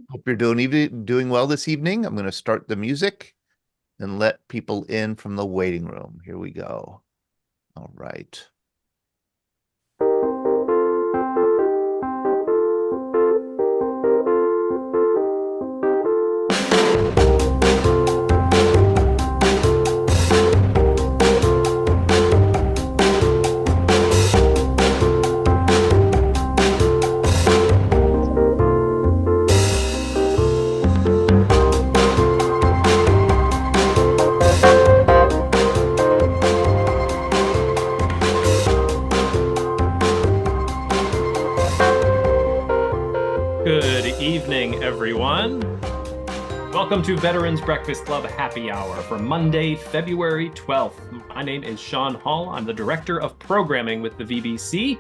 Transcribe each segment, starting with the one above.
Hope you're doing well this evening. I'm going to start the music and let people in from the waiting room. Here we go. All right. Good evening, everyone. Welcome to Veterans Breakfast Club Happy Hour for Monday, February 12th. My name is Sean Hall. I'm the Director of Programming with the VBC.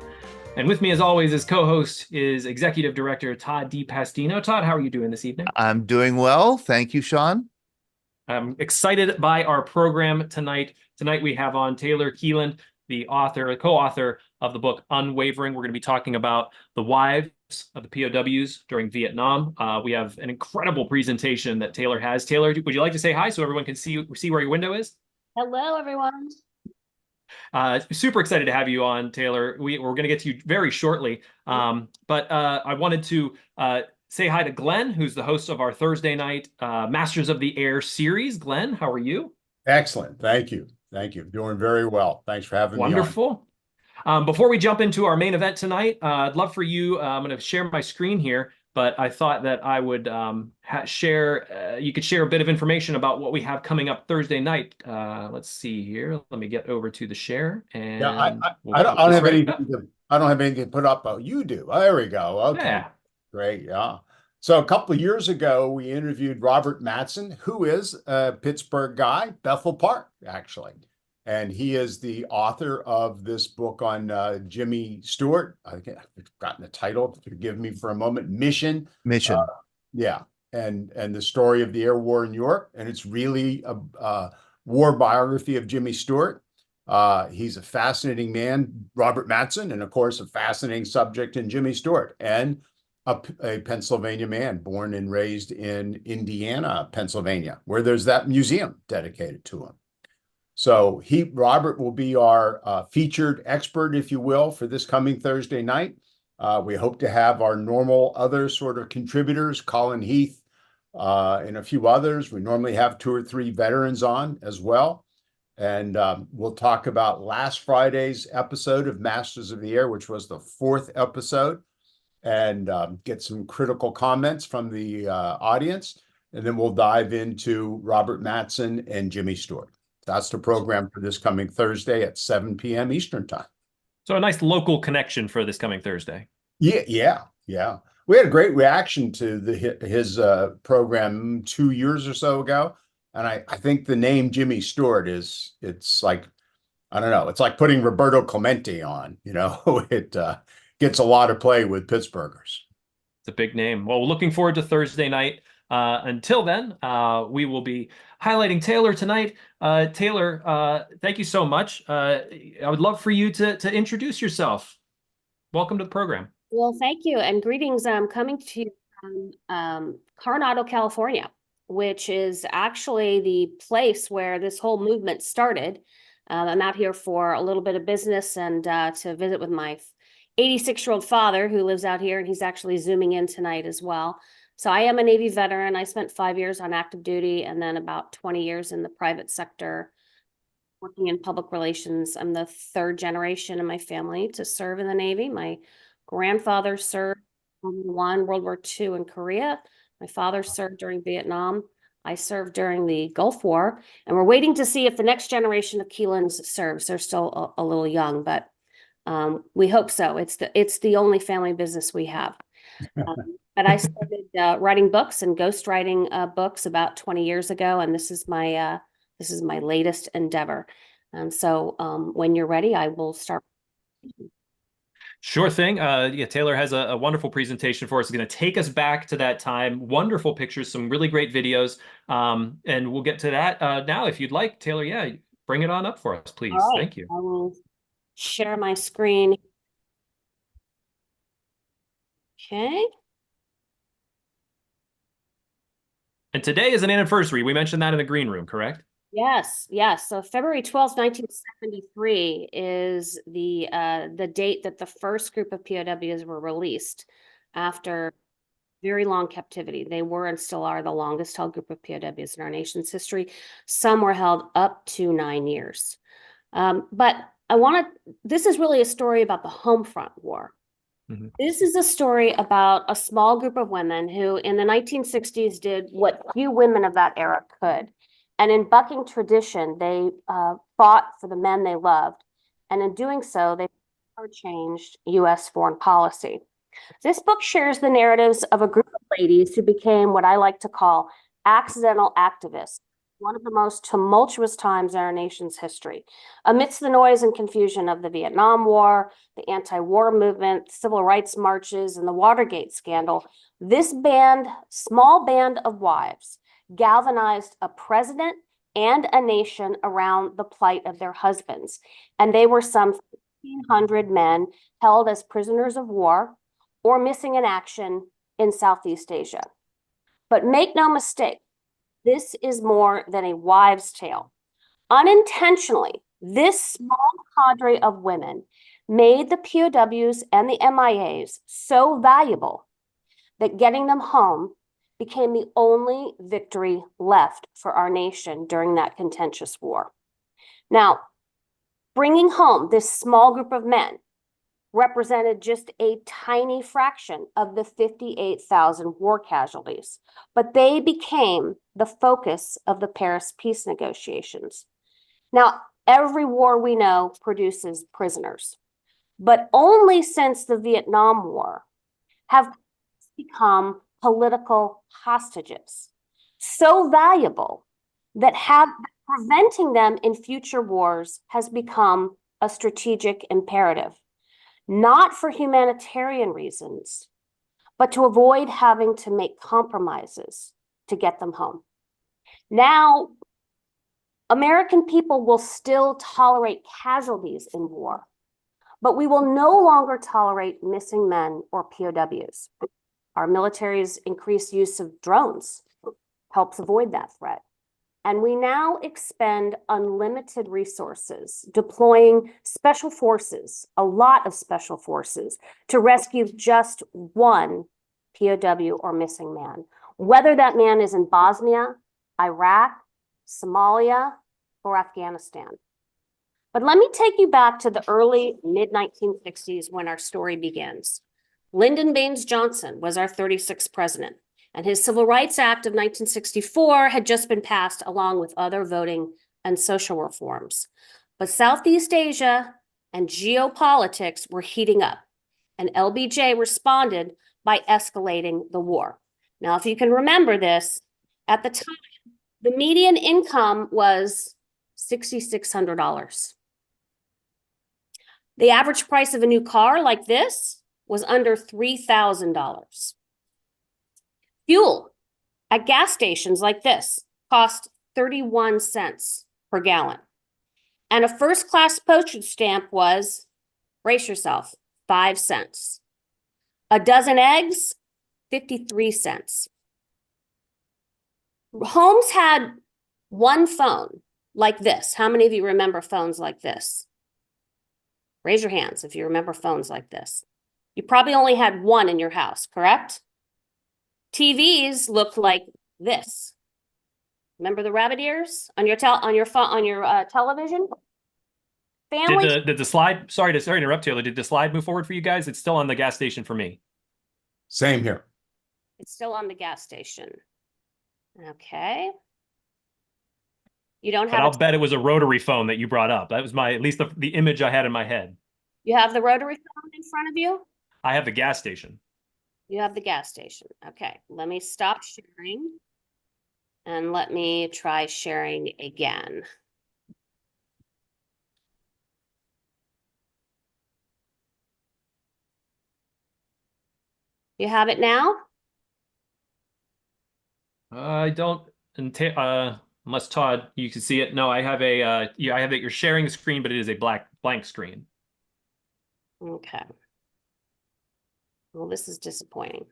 And with me, as always, as co-host is Executive Director Todd DiPastino. Todd, how are you doing this evening? I'm doing well. Thank you, Sean. I'm excited by our program tonight. Tonight we have on Taylor Kiland, the co-author of the book Unwavering. We're going to be talking about the wives of the POWs during Vietnam. We have an incredible presentation that Taylor has. Taylor, would you like to say hi so everyone can see where your window is? Hello, everyone. Super excited to have you on, Taylor. We're going to get to you very shortly. But I wanted to say hi to Glenn, who's the host of our Thursday night Masters of the Air series. Glenn, how are you? Excellent. Thank you. Thank you. Doing very well. Thanks for having me on. Wonderful. Before we jump into our main event tonight, I'd love for you, I'm going to share my screen here, but I thought that I would you could share a bit of information about what we have coming up Thursday night. Let's see here. Let me get over to the share. And Yeah, I don't have anything to put up. Oh, you do. There we go. Okay. Yeah. Great. Yeah. So a couple of years ago, we interviewed Robert Mattson, who is a Pittsburgh guy, Bethel Park, actually. And he is the author of this book on Jimmy Stewart. I think I've forgotten the title. Forgive me for a moment. Mission. Yeah. And the story of the air war in Europe. And it's really a war biography of Jimmy Stewart. He's a fascinating man, Robert Mattson, and of course, a fascinating subject in Jimmy Stewart. And a Pennsylvania man born and raised in Indiana, Pennsylvania, where there's that museum dedicated to him. So Robert will be our featured expert, if you will, for this coming Thursday night. We hope to have our normal other sort of contributors, Colin Heath, and a few others. We normally have 2 or 3 veterans on as well. And we'll talk about last Friday's episode of Masters of the Air, which was the 4th episode, and get some critical comments from the audience. And then we'll dive into Robert Mattson and Jimmy Stewart. That's the program for this coming Thursday at 7 p.m. Eastern time. So a nice local connection for this coming Thursday. Yeah. We had a great reaction to his program 2 years or so ago. And I think the name Jimmy Stewart it's like, I don't know, it's like putting Roberto Clemente on, it gets a lot of play with Pittsburghers. It's a big name. Well, looking forward to Thursday night. Until then, we will be highlighting Taylor tonight. Taylor, thank you so much. I would love for you to introduce yourself. Welcome to the program. Well, thank you, and greetings. I'm coming to you from Coronado, California, which is actually the place where this whole movement started. I'm out here for a little bit of business and to visit with my 86-year-old father who lives out here, and he's actually Zooming in tonight as well. So I am a Navy veteran. I spent 5 years on active duty and then about 20 years in the private sector working in public relations. I'm the 3rd generation in my family to serve in the Navy. My grandfather served World War I, World War II in Korea. My father served during Vietnam. I served during the Gulf War. And we're waiting to see if the next generation of Kilands serves. They're still a little young, but we hope so. It's the only family business we have. But I started writing books and ghostwriting books about 20 years ago, and this is my latest endeavor. And so when you're ready, I will start. Sure thing. Yeah, Taylor has a wonderful presentation for us. It's going to take us back to that time. Wonderful pictures, some really great videos, and we'll get to that now if you'd like. Taylor, yeah, bring it on up for us, please. All right. Thank you. I will share my screen. Okay. And today is an anniversary. We mentioned that in the green room, correct? Yes, yes. So February 12th, 1973 is the date that the first group of POWs were released after very long captivity. They were and still are the longest held group of POWs in our nation's history. Some were held up to 9 years. But this is really a story about the home front war. This is a story about a small group of women who in the 1960s did what few women of that era could. And in bucking tradition, they fought for the men they loved. And in doing so, they changed U.S. foreign policy. This book shares the narratives of a group of ladies who became what I like to call accidental activists, one of the most tumultuous times in our nation's history. Amidst the noise and confusion of the Vietnam War, the anti-war movement, civil rights marches, and the Watergate scandal, this small band of wives, galvanized a president and a nation around the plight of their husbands. And they were some 1,500 men held as prisoners of war or missing in action in Southeast Asia. But make no mistake, this is more than a wives' tale. Unintentionally, this small cadre of women made the POWs and the MIAs so valuable that getting them home became the only victory left for our nation during that contentious war. Now, bringing home this small group of men represented just a tiny fraction of the 58,000 war casualties, but they became the focus of the Paris peace negotiations. Now, every war we know produces prisoners, but only since the Vietnam War have become political hostages, so valuable that preventing them in future wars has become a strategic imperative. Not for humanitarian reasons, but to avoid having to make compromises to get them home. Now, American people will still tolerate casualties in war, but we will no longer tolerate missing men or POWs. Our military's increased use of drones helps avoid that threat. And we now expend unlimited resources, deploying special forces, a lot of special forces, to rescue just one POW or missing man, whether that man is in Bosnia, Iraq, Somalia, or Afghanistan. But let me take you back to the early mid-1960s when our story begins. Lyndon Baines Johnson was our 36th president, and his Civil Rights Act of 1964 had just been passed along with other voting and social reforms. But Southeast Asia and geopolitics were heating up, and LBJ responded by escalating the war. Now, if you can remember this, at the time, the median income was $6,600. The average price of a new car like this was under $3,000. Fuel at gas stations like this cost 31 cents per gallon. And a first-class postage stamp was, brace yourself, 5 cents. A dozen eggs, 53 cents. Homes had one phone like this. How many of you remember phones like this? Raise your hands if you remember phones like this. You probably only had one in your house, correct? TVs looked like this. Remember the rabbit ears on your television? Families. Did the slide? Sorry to interrupt, Taylor. Did the slide move forward for you guys? It's still on the gas station for me. Same here. It's still on the gas station. Okay. You don't have. But I'll bet it was a rotary phone that you brought up. That was at least the image I had in my head. You have the rotary phone in front of you? I have the gas station. You have the gas station. Okay, let me stop sharing and let me try sharing again. You have it now? I don't, unless Todd, you can see it. No, I have I have it. You're sharing the screen, but it is a blank screen. Okay. Well, this is disappointing.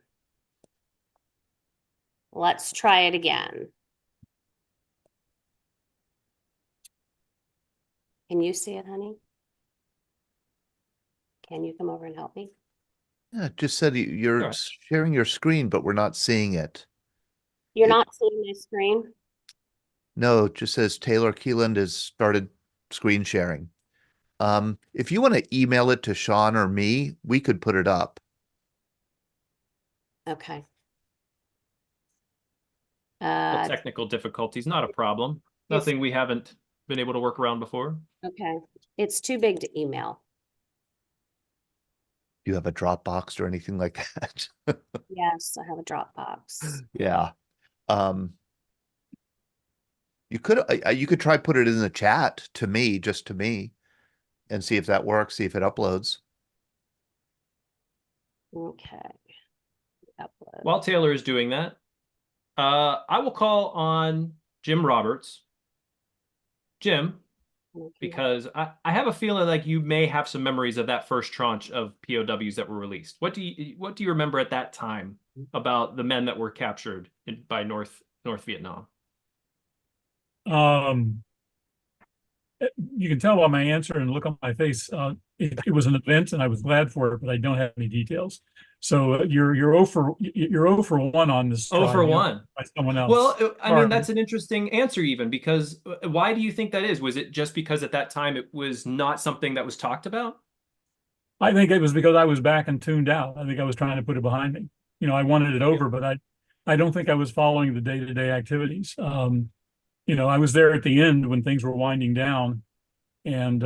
Let's try it again. Can you see it, honey? Can you come over and help me? Yeah, it just said you're Sure. sharing your screen, but we're not seeing it. You're It- not seeing my screen? No, it just says Taylor Kiland has started screen sharing. If you want to email it to Sean or me, we could put it up. Okay. Well, technical difficulties, not a problem. Nothing we haven't been able to work around before. Okay. It's too big to email. Do you have a Dropbox or anything like that? Yes, I have a Dropbox. Yeah. You could try put it in the chat to me, just to me, and see if that works, see if it uploads. Okay. Upload. While Taylor is doing that, I will call on Jim Roberts. Jim, because I have a feeling like you may have some memories of that first tranche of POWs that were released. What do you remember at that time about the men that were captured by North Vietnam? You can tell by my answer and look on my face. It was an event, and I was glad for it, but I don't have any details. So you're 0 for 1 on this. 0 for 1 by someone else. Well, I mean, that's an interesting answer, even because why do you think that is? Was it just because at that time it was not something that was talked about? I think it was because I was back and tuned out. I think I was trying to put it behind me. You know, I wanted it over, but I don't think I was following the day-to-day activities. You know, I was there at the end when things were winding down, and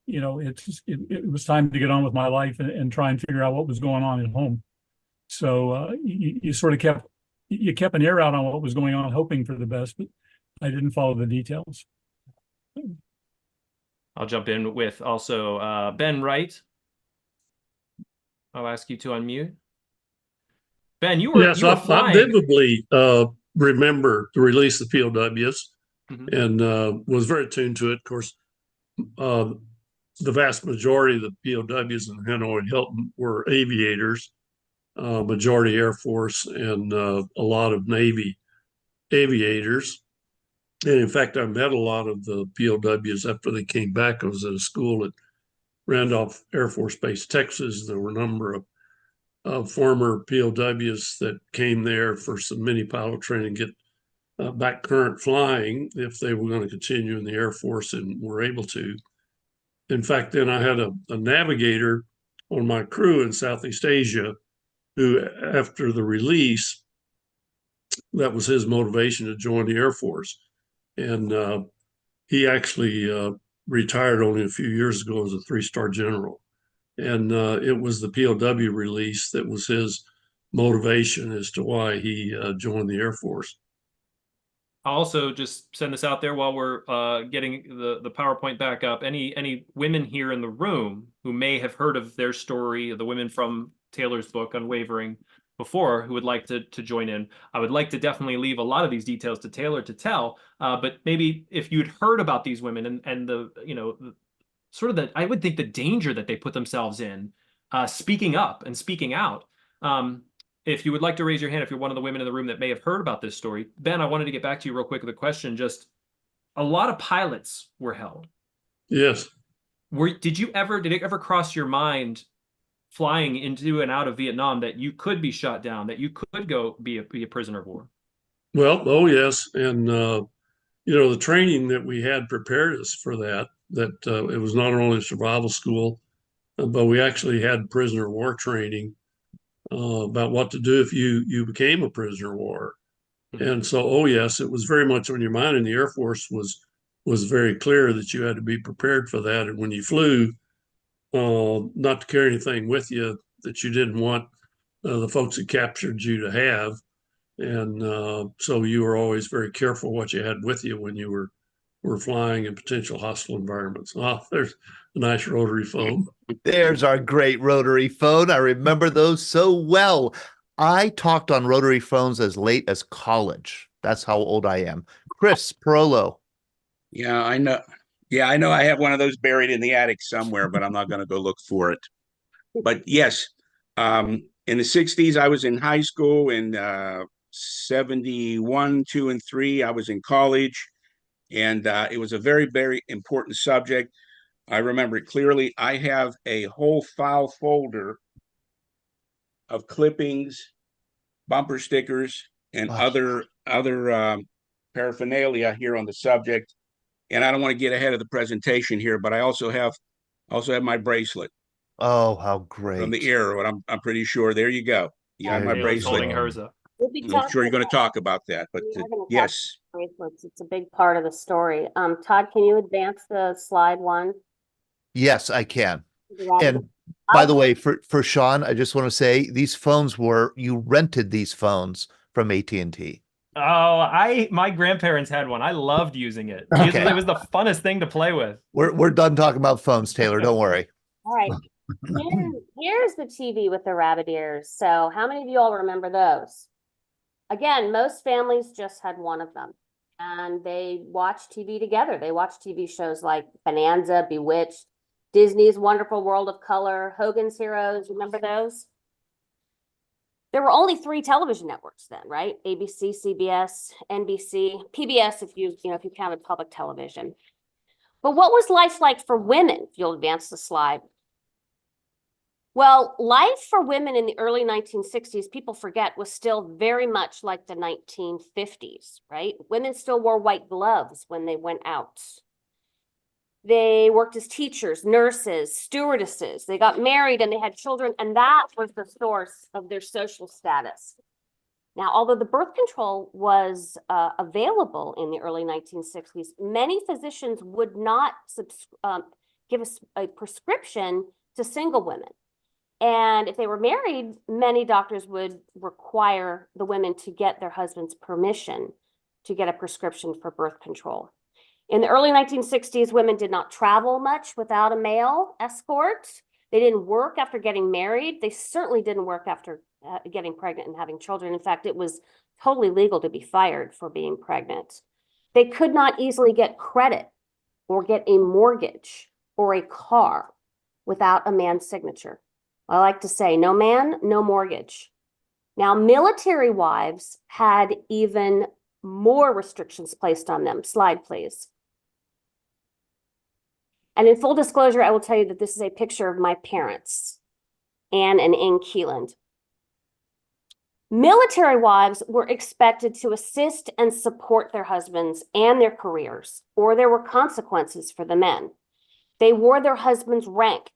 you know, it was time to get on with my life and try and figure out what was going on at home. So you sort of kept an ear out on what was going on, hoping for the best, but I didn't follow the details. I'll jump in with also Ben Wright. I'll ask you to unmute. Ben, you were yes, you were I flying. vividly remember the release of POWs and was very attuned to it. Of course, the vast majority of the POWs in Hanoi and Hilton were aviators, majority Air Force, and a lot of Navy aviators. And in fact, I met a lot of the POWs after they came back. I was at a school at Randolph Air Force Base, Texas. There were a number of former POWs that came there for some mini pilot training, get back current flying if they were going to continue in the Air Force and were able to. In fact, then I had a navigator on my crew in Southeast Asia who, after the release, that was his motivation to join the Air Force. And he actually retired only a few years ago as a 3-star general. And it was the POW release that was his motivation as to why he joined the Air Force. I'll also just send this out there while we're getting the PowerPoint back up. Any women here in the room who may have heard of their story, the women from Taylor's book, Unwavering, before, who would like to join in, I would like to definitely leave a lot of these details to Taylor to tell. But maybe if you'd heard about these women and the, you know, sort of I would think the danger that they put themselves in, speaking up and speaking out. If you would like to raise your hand, if you're one of the women in the room that may have heard about this story. Ben, I wanted to get back to you real quick with a question. Just a lot of pilots were held. Yes. Did it ever cross your mind, flying into and out of Vietnam, that you could be shot down, that you could go be a prisoner of war? Well, oh yes. And, you know, the training that we had prepared us for that it was not only a survival school, but we actually had prisoner of war training about what to do if you became a prisoner of war. And so, oh yes, it was very much on your mind, and the Air Force was very clear that you had to be prepared for that. And when you flew, not to carry anything with you that you didn't want the folks that captured you to have. And so you were always very careful what you had with you when you were flying in potential hostile environments. Oh, there's a nice rotary phone. There's our great rotary phone. I remember those so well. I talked on rotary phones as late as college. That's how old I am. Chris Perolo. Yeah, I know. Yeah, I know I have one of those buried in the attic somewhere, but I'm not going to go look for it. But yes, in the 60s, I was in high school in 71, 2, and 3. I was in college, and it was a very, very important subject. I remember it clearly. I have a whole file folder of clippings, bumper stickers, and other paraphernalia here on the subject. And I don't want to get ahead of the presentation here, but I also have my bracelet. Oh, how From the great. era, and I'm pretty sure. There you go. You have my There you Taylor's holding bracelet. hers up. We'll be I'm sure you're going to about- talk about that, but we are gonna talk yes. bracelets. It's a big part of the story. Todd, can you advance the slide one? Yes, I can. Yeah. And by the way, for Sean, I just want to say these phones you rented these phones from AT&T. Oh, my grandparents had one. I loved using it. Okay. It was the funnest thing to play with. We're done talking about phones, Taylor. Don't worry. All right. Here's the TV with the rabbit ears. So how many of you all remember those? Again, most families just had one of them, and they watched TV together. They watched TV shows like Bonanza, Bewitched, Disney's Wonderful World of Color, Hogan's Heroes. Remember those? There were only 3 television networks then, right? ABC, CBS, NBC, PBS if you counted public television. But what was life like for women? If you'll advance the slide. Well, life for women in the early 1960s, people forget, was still very much like the 1950s, right? Women still wore white gloves when they went out. They worked as teachers, nurses, stewardesses. They got married and they had children, and that was the source of their social status. Now, although the birth control was available in the early 1960s, many physicians would not give a prescription to single women. And if they were married, many doctors would require the women to get their husband's permission to get a prescription for birth control. In the early 1960s, women did not travel much without a male escort. They didn't work after getting married. They certainly didn't work after getting pregnant and having children. In fact, it was totally legal to be fired for being pregnant. They could not easily get credit or get a mortgage or a car without a man's signature. I like to say, no man, no mortgage. Now, military wives had even more restrictions placed on them. Slide, please. And in full disclosure, I will tell you that this is a picture of my parents, Ann and Ann Kiland. Military wives were expected to assist and support their husbands and their careers, or there were consequences for the men. They wore their husband's rank,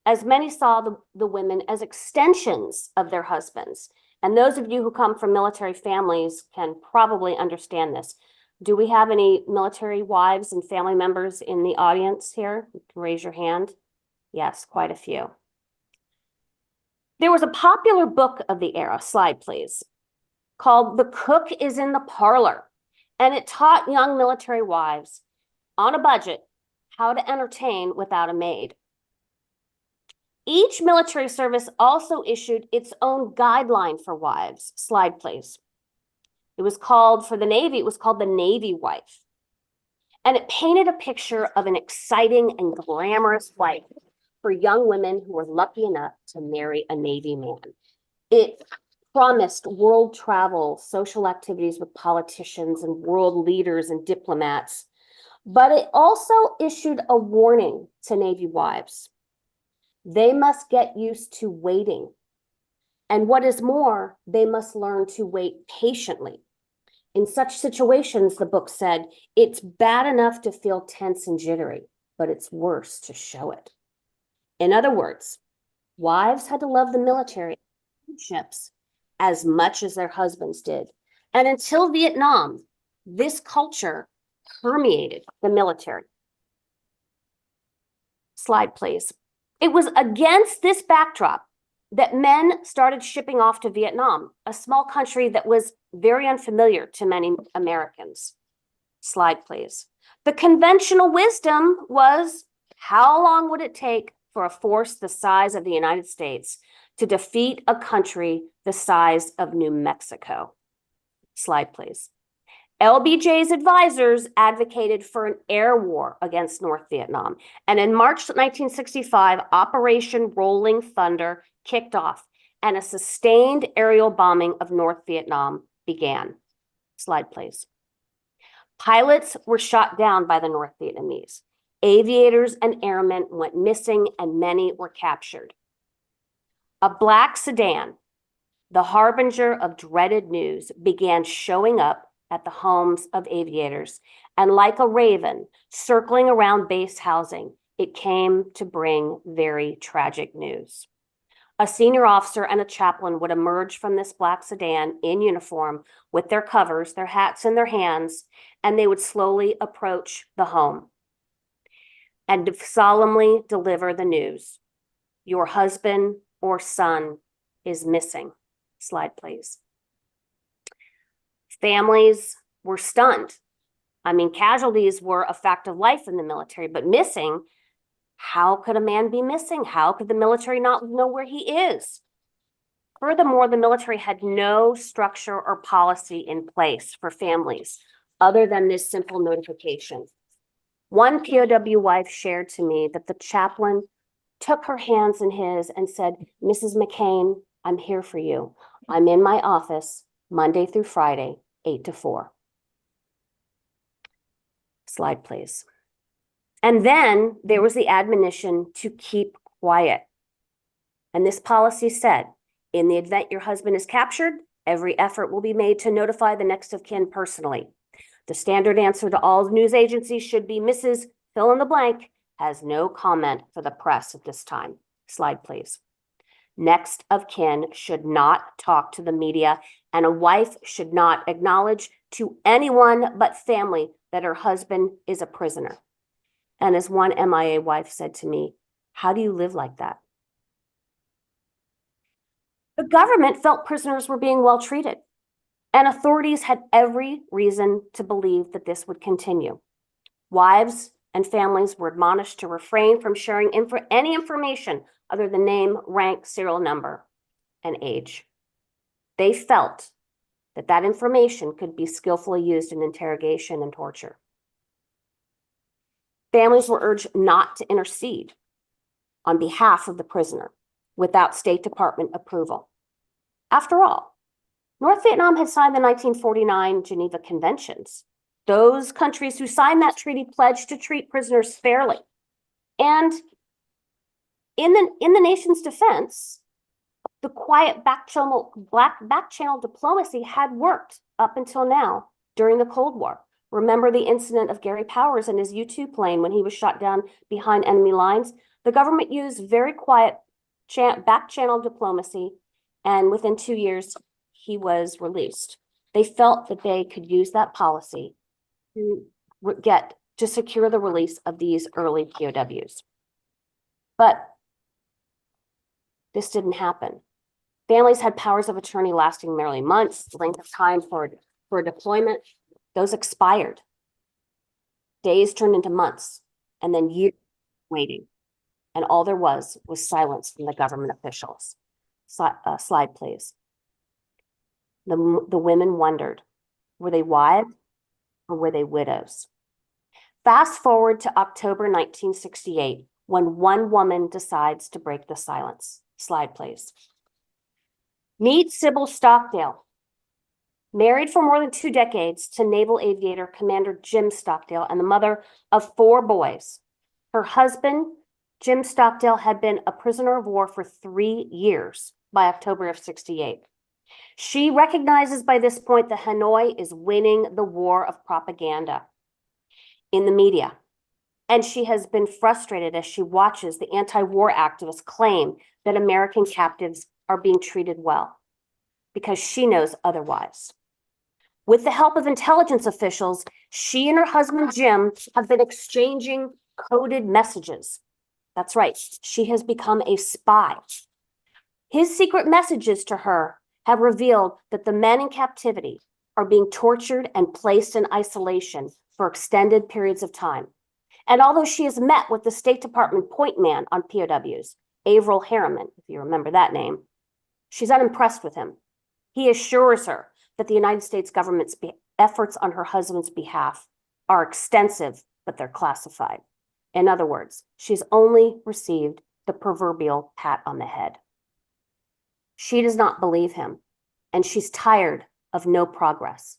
as many saw the women as extensions of their husbands. And those of you who come from military families can probably understand this. Do we have any military wives and family members in the audience here? Raise your hand. Yes, quite a few. There was a popular book of the era, slide please, called The Cook is in the Parlor. And it taught young military wives on a budget how to entertain without a maid. Each military service also issued its own guideline for wives. Slide, please. It was called, for the Navy, it was called the Navy Wife. And it painted a picture of an exciting and glamorous wife for young women who were lucky enough to marry a Navy man. It promised world travel, social activities with politicians and world leaders and diplomats. But it also issued a warning to Navy wives. They must get used to waiting. And what is more, they must learn to wait patiently. In such situations, the book said, it's bad enough to feel tense and jittery, but it's worse to show it. In other words, wives had to love the military ships as much as their husbands did. And until Vietnam, this culture permeated the military. Slide, please. It was against this backdrop that men started shipping off to Vietnam, a small country that was very unfamiliar to many Americans. Slide, please. The conventional wisdom was, how long would it take for a force the size of the United States to defeat a country the size of New Mexico? Slide, please. LBJ's advisors advocated for an air war against North Vietnam. And in March 1965, Operation Rolling Thunder kicked off, and a sustained aerial bombing of North Vietnam began. Slide, please. Pilots were shot down by the North Vietnamese. Aviators and airmen went missing, and many were captured. A black sedan, the harbinger of dreaded news, began showing up at the homes of aviators, and like a raven circling around base housing, it came to bring very tragic news. A senior officer and a chaplain would emerge from this black sedan in uniform with their covers, their hats in their hands, and they would slowly approach the home and solemnly deliver the news. Your husband or son is missing. Slide, please. Families were stunned. I mean, casualties were a fact of life in the military, but missing, how could a man be missing? How could the military not know where he is? Furthermore, the military had no structure or policy in place for families other than this simple notification. One POW wife shared to me that the chaplain took her hands in his and said, Mrs. McCain, I'm here for you. I'm in my office Monday through Friday, 8 to 4. Slide, please. And then there was the admonition to keep quiet. And this policy said, in the event your husband is captured, every effort will be made to notify the next of kin personally. The standard answer to all news agencies should be Mrs. Fill in the blank has no comment for the press at this time. Slide, please. Next of kin should not talk to the media, and a wife should not acknowledge to anyone but family that her husband is a prisoner. And as one MIA wife said to me, how do you live like that? The government felt prisoners were being well treated, and authorities had every reason to believe that this would continue. Wives and families were admonished to refrain from sharing any information other than name, rank, serial number, and age. They felt that that information could be skillfully used in interrogation and torture. Families were urged not to intercede on behalf of the prisoner without State Department approval. After all, North Vietnam had signed the 1949 Geneva Conventions. Those countries who signed that treaty pledged to treat prisoners fairly. And in the nation's defense, the quiet back channel diplomacy had worked up until now during the Cold War. Remember the incident of Gary Powers and his U-2 plane when he was shot down behind enemy lines? The government used very quiet back channel diplomacy, and within 2 years, he was released. They felt that they could use that policy to secure the release of these early POWs. But this didn't happen. Families had powers of attorney lasting merely months, length of time for deployment. Those expired. Days turned into months, and then years waiting. And all there was silence from the government officials. Slide, please. The women wondered, were they wives or were they widows? Fast forward to October 1968, when one woman decides to break the silence. Slide, please. Meet Sybil Stockdale. Married for more than 2 decades to naval aviator Commander Jim Stockdale and the mother of 4 boys. Her husband, Jim Stockdale, had been a prisoner of war for 3 years by October of '68. She recognizes by this point that Hanoi is winning the war of propaganda in the media. And she has been frustrated as she watches the anti-war activists claim that American captives are being treated well, because she knows otherwise. With the help of intelligence officials, she and her husband, Jim, have been exchanging coded messages. That's right, she has become a spy. His secret messages to her have revealed that the men in captivity are being tortured and placed in isolation for extended periods of time. And although she has met with the State Department point man on POWs, Averell Harriman, if you remember that name, she's unimpressed with him. He assures her that the United States government's efforts on her husband's behalf are extensive, but they're classified. In other words, she's only received the proverbial pat on the head. She does not believe him, and she's tired of no progress.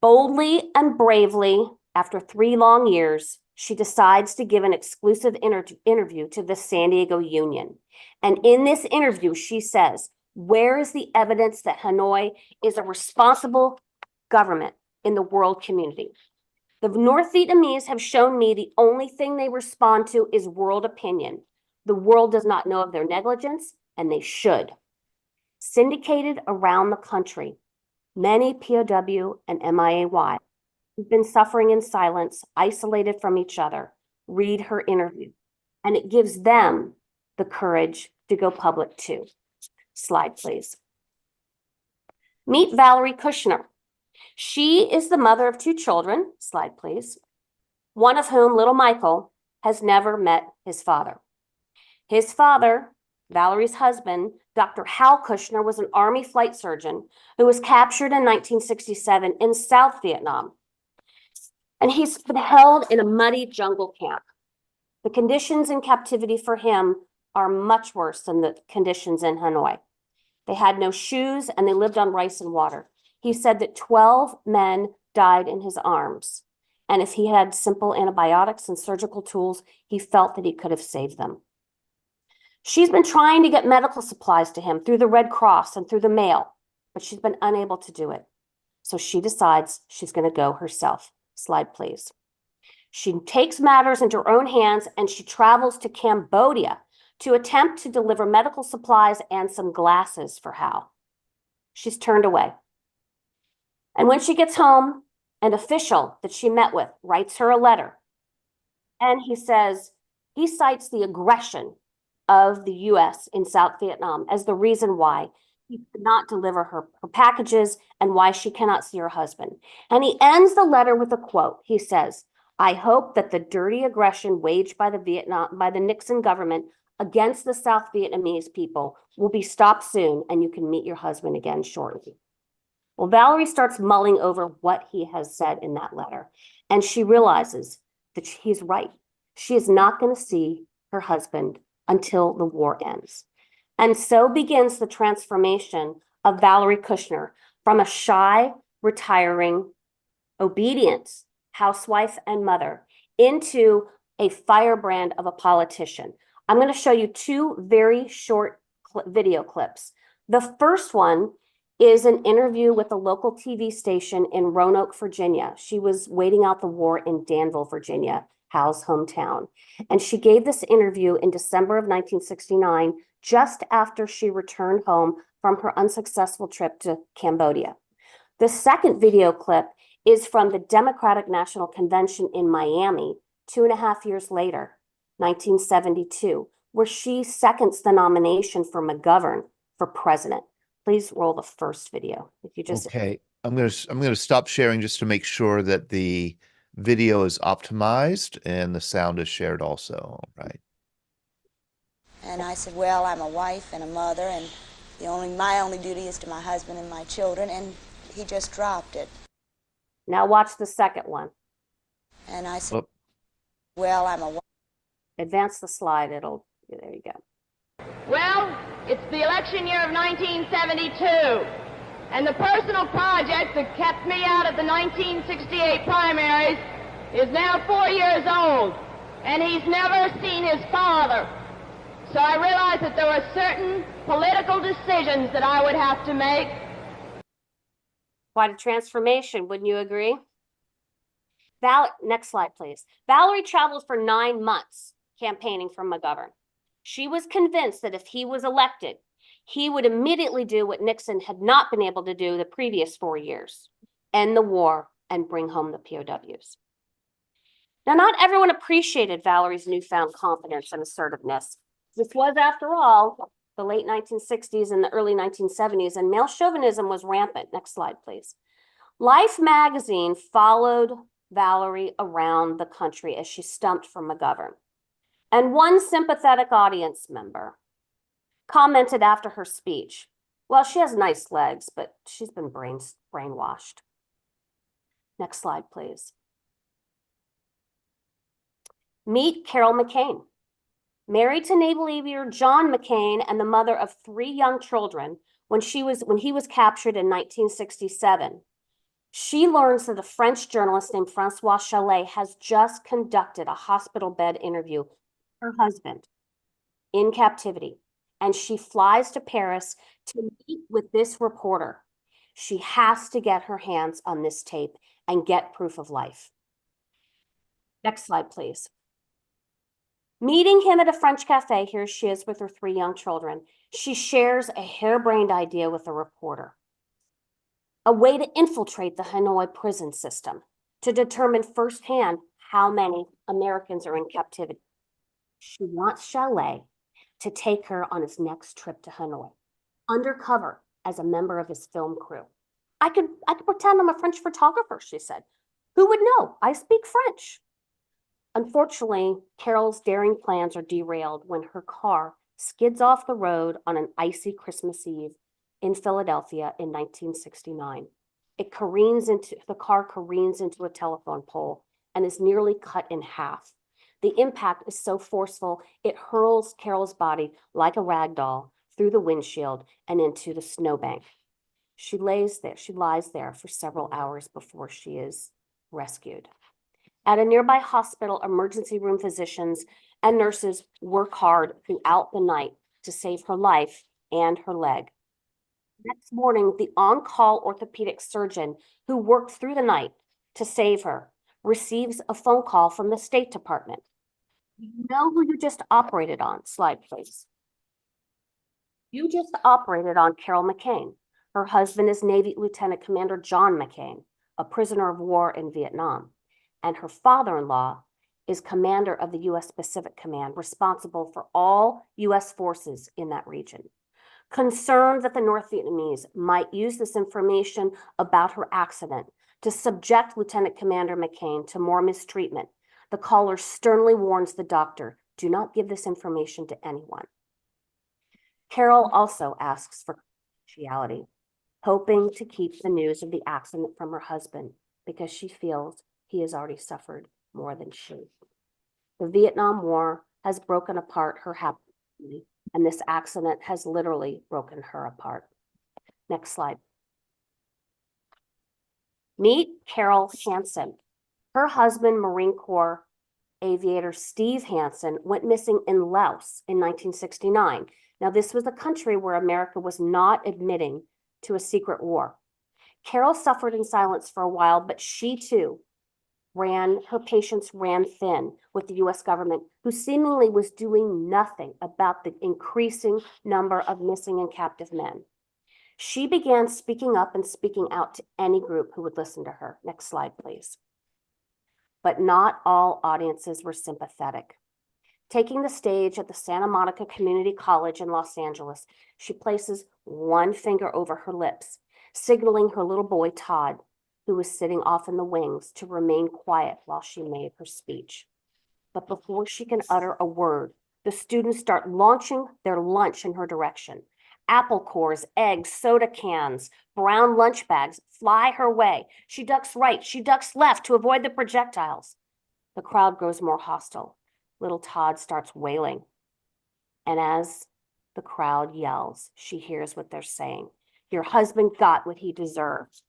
Boldly and bravely, after 3 long years, she decides to give an exclusive interview to the San Diego Union. And in this interview, she says, where is the evidence that Hanoi is a responsible government in the world community? The North Vietnamese have shown me the only thing they respond to is world opinion. The world does not know of their negligence, and they should. Syndicated around the country, many POW and MIA who've been suffering in silence, isolated from each other, read her interview, and it gives them the courage to go public too. Slide, please. Meet Valerie Kushner. She is the mother of 2 children, slide please, one of whom, little Michael, has never met his father. His father, Valerie's husband, Dr. Hal Kushner, was an Army flight surgeon who was captured in 1967 in South Vietnam. And he's been held in a muddy jungle camp. The conditions in captivity for him are much worse than the conditions in Hanoi. They had no shoes and they lived on rice and water. He said that 12 men died in his arms. And if he had simple antibiotics and surgical tools, he felt that he could have saved them. She's been trying to get medical supplies to him through the Red Cross and through the mail, but she's been unable to do it. So she decides she's going to go herself. Slide, please. She takes matters into her own hands and she travels to Cambodia to attempt to deliver medical supplies and some glasses for Hal. She's turned away. And when she gets home, an official that she met with writes her a letter. And he says, he cites the aggression of the US in South Vietnam as the reason why he could not deliver her packages and why she cannot see her husband. And he ends the letter with a quote. He says, I hope that the dirty aggression waged by the Nixon government against the South Vietnamese people will be stopped soon and you can meet your husband again shortly. Well, Valerie starts mulling over what he has said in that letter, and she realizes that he's right. She is not going to see her husband until the war ends. And so begins the transformation of Valerie Kushner from a shy, retiring, obedient housewife and mother into a firebrand of a politician. I'm going to show you 2 very short video clips. The first one is an interview with a local TV station in Roanoke, Virginia. She was waiting out the war in Danville, Virginia, Hal's hometown. And she gave this interview in December of 1969, just after she returned home from her unsuccessful trip to Cambodia. The second video clip is from the Democratic National Convention in Miami 2.5 years later, 1972, where she seconds the nomination for McGovern for president. Please roll the first video. If you just Okay, I'm gonna stop sharing just to make sure that the video is optimized and the sound is shared also. All right. And I said, well, I'm a wife and a mother, and my only duty is to my husband and my children, and he just dropped it. now watch the second one. And I said, Whoop. well, I'm a wife. Advance the slide. There you go. Well, it's the election year of 1972, and the personal project that kept me out of the 1968 primaries is now 4 years old, and he's never seen his father. So I realized that there were certain political decisions that I would have to make. Quite a transformation, wouldn't you agree? Next slide, please. Valerie traveled for 9 months campaigning for McGovern. She was convinced that if he was elected, he would immediately do what Nixon had not been able to do the previous 4 years, end the war and bring home the POWs. Now, not everyone appreciated Valerie's newfound confidence and assertiveness. This was, after all, the late 1960s and the early 1970s, and male chauvinism was rampant. Next slide, please. Life magazine followed Valerie around the country as she stumped for McGovern. And one sympathetic audience member commented after her speech, well, she has nice legs, but she's been brainwashed. Next slide, please. Meet Carol McCain. Married to naval aviator John McCain and the mother of 3 young children, when he was captured in 1967, she learns that a French journalist named Francois Chalet has just conducted a hospital bed interview with her husband in captivity, and she flies to Paris to meet with this reporter. She has to get her hands on this tape and get proof of life. Next slide, please. Meeting him at a French cafe, here she is with her 3 young children. She shares a harebrained idea with the reporter, a way to infiltrate the Hanoi prison system to determine firsthand how many Americans are in captivity. She wants Chalet to take her on his next trip to Hanoi, undercover as a member of his film crew. I could pretend I'm a French photographer, she said. Who would know? I speak French. Unfortunately, Carol's daring plans are derailed when her car skids off the road on an icy Christmas Eve in Philadelphia in 1969. The car careens into a telephone pole and is nearly cut in half. The impact is so forceful, it hurls Carol's body like a rag doll through the windshield and into the snowbank. She lies there for several hours before she is rescued. At a nearby hospital, emergency room physicians and nurses work hard throughout the night to save her life and her leg. Next morning, the on-call orthopedic surgeon who worked through the night to save her receives a phone call from the State Department. You know who you just operated on? Slide, please. You just operated on Carol McCain. Her husband is Navy Lieutenant Commander John McCain, a prisoner of war in Vietnam. And her father-in-law is commander of the U.S. Pacific Command, responsible for all U.S. forces in that region. Concerned that the North Vietnamese might use this information about her accident to subject Lieutenant Commander McCain to more mistreatment, the caller sternly warns the doctor, do not give this information to anyone. Carol also asks for confidentiality, hoping to keep the news of the accident from her husband because she feels he has already suffered more than she. The Vietnam War has broken apart her happy family, and this accident has literally broken her apart. Next slide. Meet Carol Hansen. Her husband, Marine Corps aviator Steve Hansen, went missing in Laos in 1969. Now, this was a country where America was not admitting to a secret war. Carol suffered in silence for a while, but she too her patience ran thin with the US government, who seemingly was doing nothing about the increasing number of missing and captive men. She began speaking up and speaking out to any group who would listen to her. Next slide, please. But not all audiences were sympathetic. Taking the stage at the Santa Monica Community College in Los Angeles, she places one finger over her lips, signaling her little boy, Todd, who was sitting off in the wings, to remain quiet while she made her speech. But before she can utter a word, the students start launching their lunch in her direction. Apple cores, eggs, soda cans, brown lunch bags fly her way. She ducks right, she ducks left to avoid the projectiles. The crowd grows more hostile. Little Todd starts wailing. And as the crowd yells, she hears what they're saying. Your husband got what he deserved.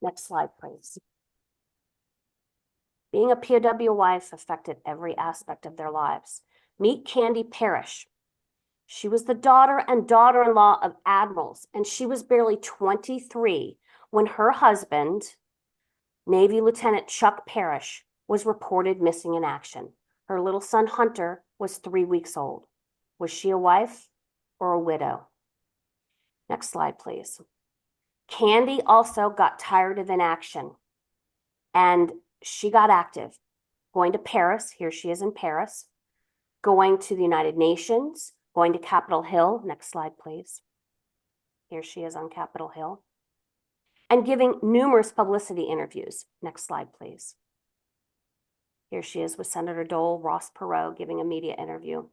Next slide, please. Being a POW wife affected every aspect of their lives. Meet Candy Parrish. She was the daughter and daughter-in-law of admirals, and she was barely 23 when her husband, Navy Lieutenant Chuck Parrish, was reported missing in action. Her little son, Hunter, was 3 weeks old. Was she a wife or a widow? Next slide, please. Candy also got tired of inaction, and she got active, going to Paris. Here she is in Paris, going to the United Nations, going to Capitol Hill. Next slide, please. Here she is on Capitol Hill, and giving numerous publicity interviews. Next slide, please. Here she is with Senator Dole, Ross Perot, giving a media interview.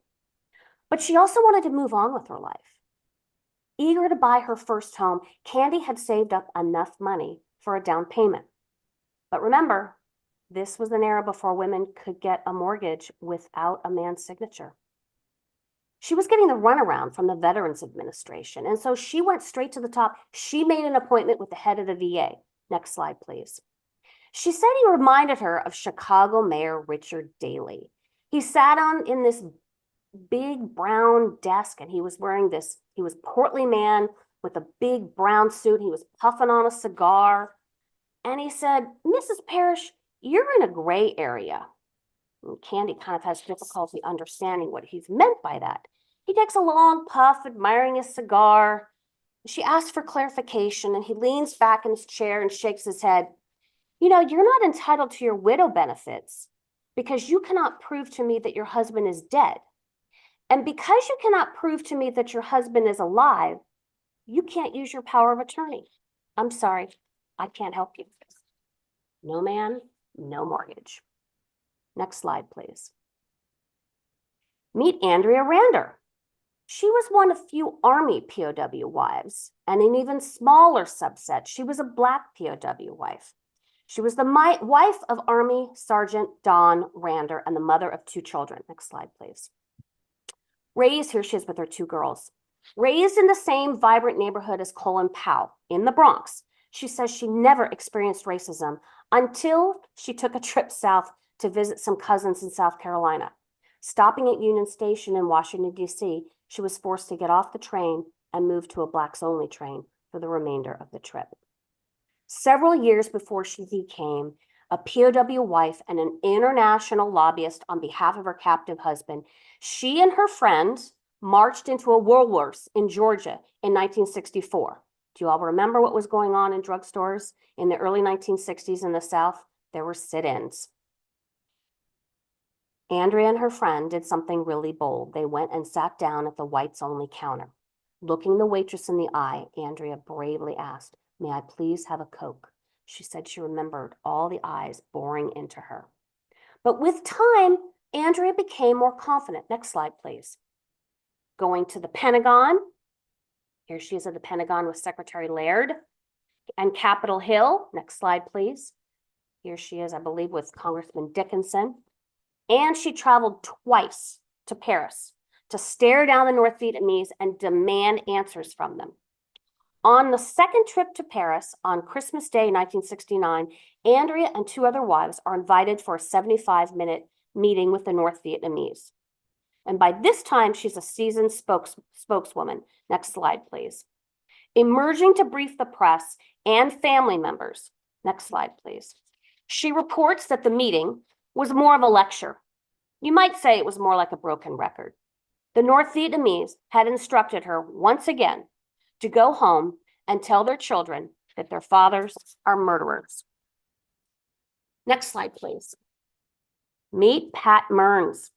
But she also wanted to move on with her life. Eager to buy her first home, Candy had saved up enough money for a down payment. But remember, this was an era before women could get a mortgage without a man's signature. She was getting the runaround from the Veterans Administration, and so she went straight to the top. She made an appointment with the head of the VA. Next slide, please. She said he reminded her of Chicago Mayor Richard Daley. He sat in this big brown desk, and he was portly man with a big brown suit. He was puffing on a cigar, and he said, "Mrs. Parrish, you're in a gray area." And Candy kind of has difficulty understanding what he's meant by that. He takes a long puff, admiring his cigar. She asks for clarification, and he leans back in his chair and shakes his head. "You know, you're not entitled to your widow benefits because you cannot prove to me that your husband is dead. And because you cannot prove to me that your husband is alive, you can't use your power of attorney. I'm sorry, I can't help you. No man, no mortgage." Next slide, please. Meet Andrea Rander. She was one of few Army POW wives, and an even smaller subset, she was a Black POW wife. She was the wife of Army Sergeant Don Rander and the mother of 2 children. Next slide, please. Raised, here she is with her 2 girls. Raised in the same vibrant neighborhood as Colin Powell in the Bronx, she says she never experienced racism until she took a trip south to visit some cousins in South Carolina. Stopping at Union Station in Washington, D.C., she was forced to get off the train and move to a blacks-only train for the remainder of the trip. Several years before she became a POW wife and an international lobbyist on behalf of her captive husband, she and her friends marched into a Woolworths in Georgia in 1964. Do you all remember what was going on in drugstores in the early 1960s in the South? There were sit-ins. Andrea and her friend did something really bold. They went and sat down at the whites-only counter. Looking the waitress in the eye, Andrea bravely asked, "May I please have a Coke?" She said she remembered all the eyes boring into her. But with time, Andrea became more confident. Next slide, please. Going to the Pentagon. Here she is at the Pentagon with Secretary Laird and Capitol Hill. Next slide, please. Here she is, I believe, with Congressman Dickinson. And she traveled twice to Paris to stare down the North Vietnamese and demand answers from them. On the second trip to Paris on Christmas Day, 1969, Andrea and 2 other wives are invited for a 75-minute meeting with the North Vietnamese. And by this time, she's a seasoned spokeswoman. Next slide, please. Emerging to brief the press and family members. Next slide, please. She reports that the meeting was more of a lecture. You might say it was more like a broken record. The North Vietnamese had instructed her once again to go home and tell their children that their fathers are murderers. Next slide, please. Meet Pat Mearns.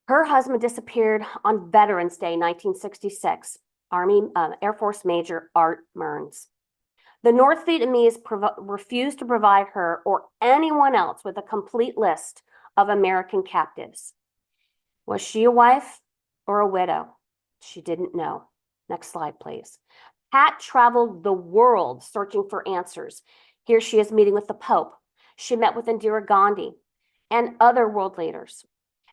Her husband disappeared on Veterans Day, 1966. Air Force Major Art Mearns. The North Vietnamese refused to provide her or anyone else with a complete list of American captives. Was she a wife or a widow? She didn't know. Next slide, please. Pat traveled the world searching for answers. Here she is meeting with the Pope. She met with Indira Gandhi and other world leaders.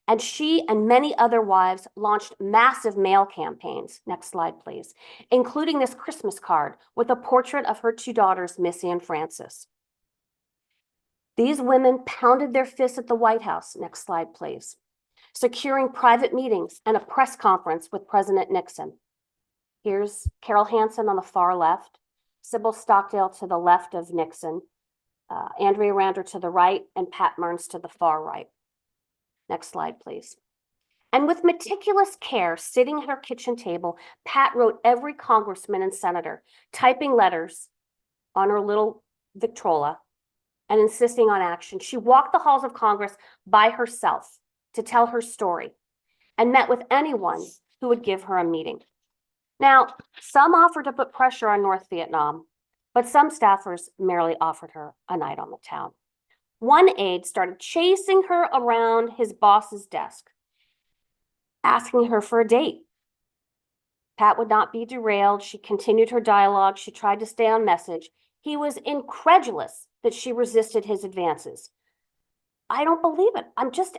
And she and many other wives launched massive mail campaigns. Next slide, please. Including this Christmas card with a portrait of her 2 daughters, Missy and Frances. These women pounded their fists at the White House. Next slide, please. Securing private meetings and a press conference with President Nixon. Here's Carol Hansen on the far left, Sybil Stockdale to the left of Nixon, Andrea Rander to the right, and Pat Mearns to the far right. Next slide, please. And with meticulous care, sitting at her kitchen table, Pat wrote every congressman and senator, typing letters on her little Victrola and insisting on action. She walked the halls of Congress by herself to tell her story and met with anyone who would give her a meeting. Now, some offered to put pressure on North Vietnam, but some staffers merely offered her a night on the town. One aide started chasing her around his boss's desk, asking her for a date. Pat would not be derailed. She continued her dialogue. She tried to stay on message. He was incredulous that she resisted his advances. "I don't believe it. I'm just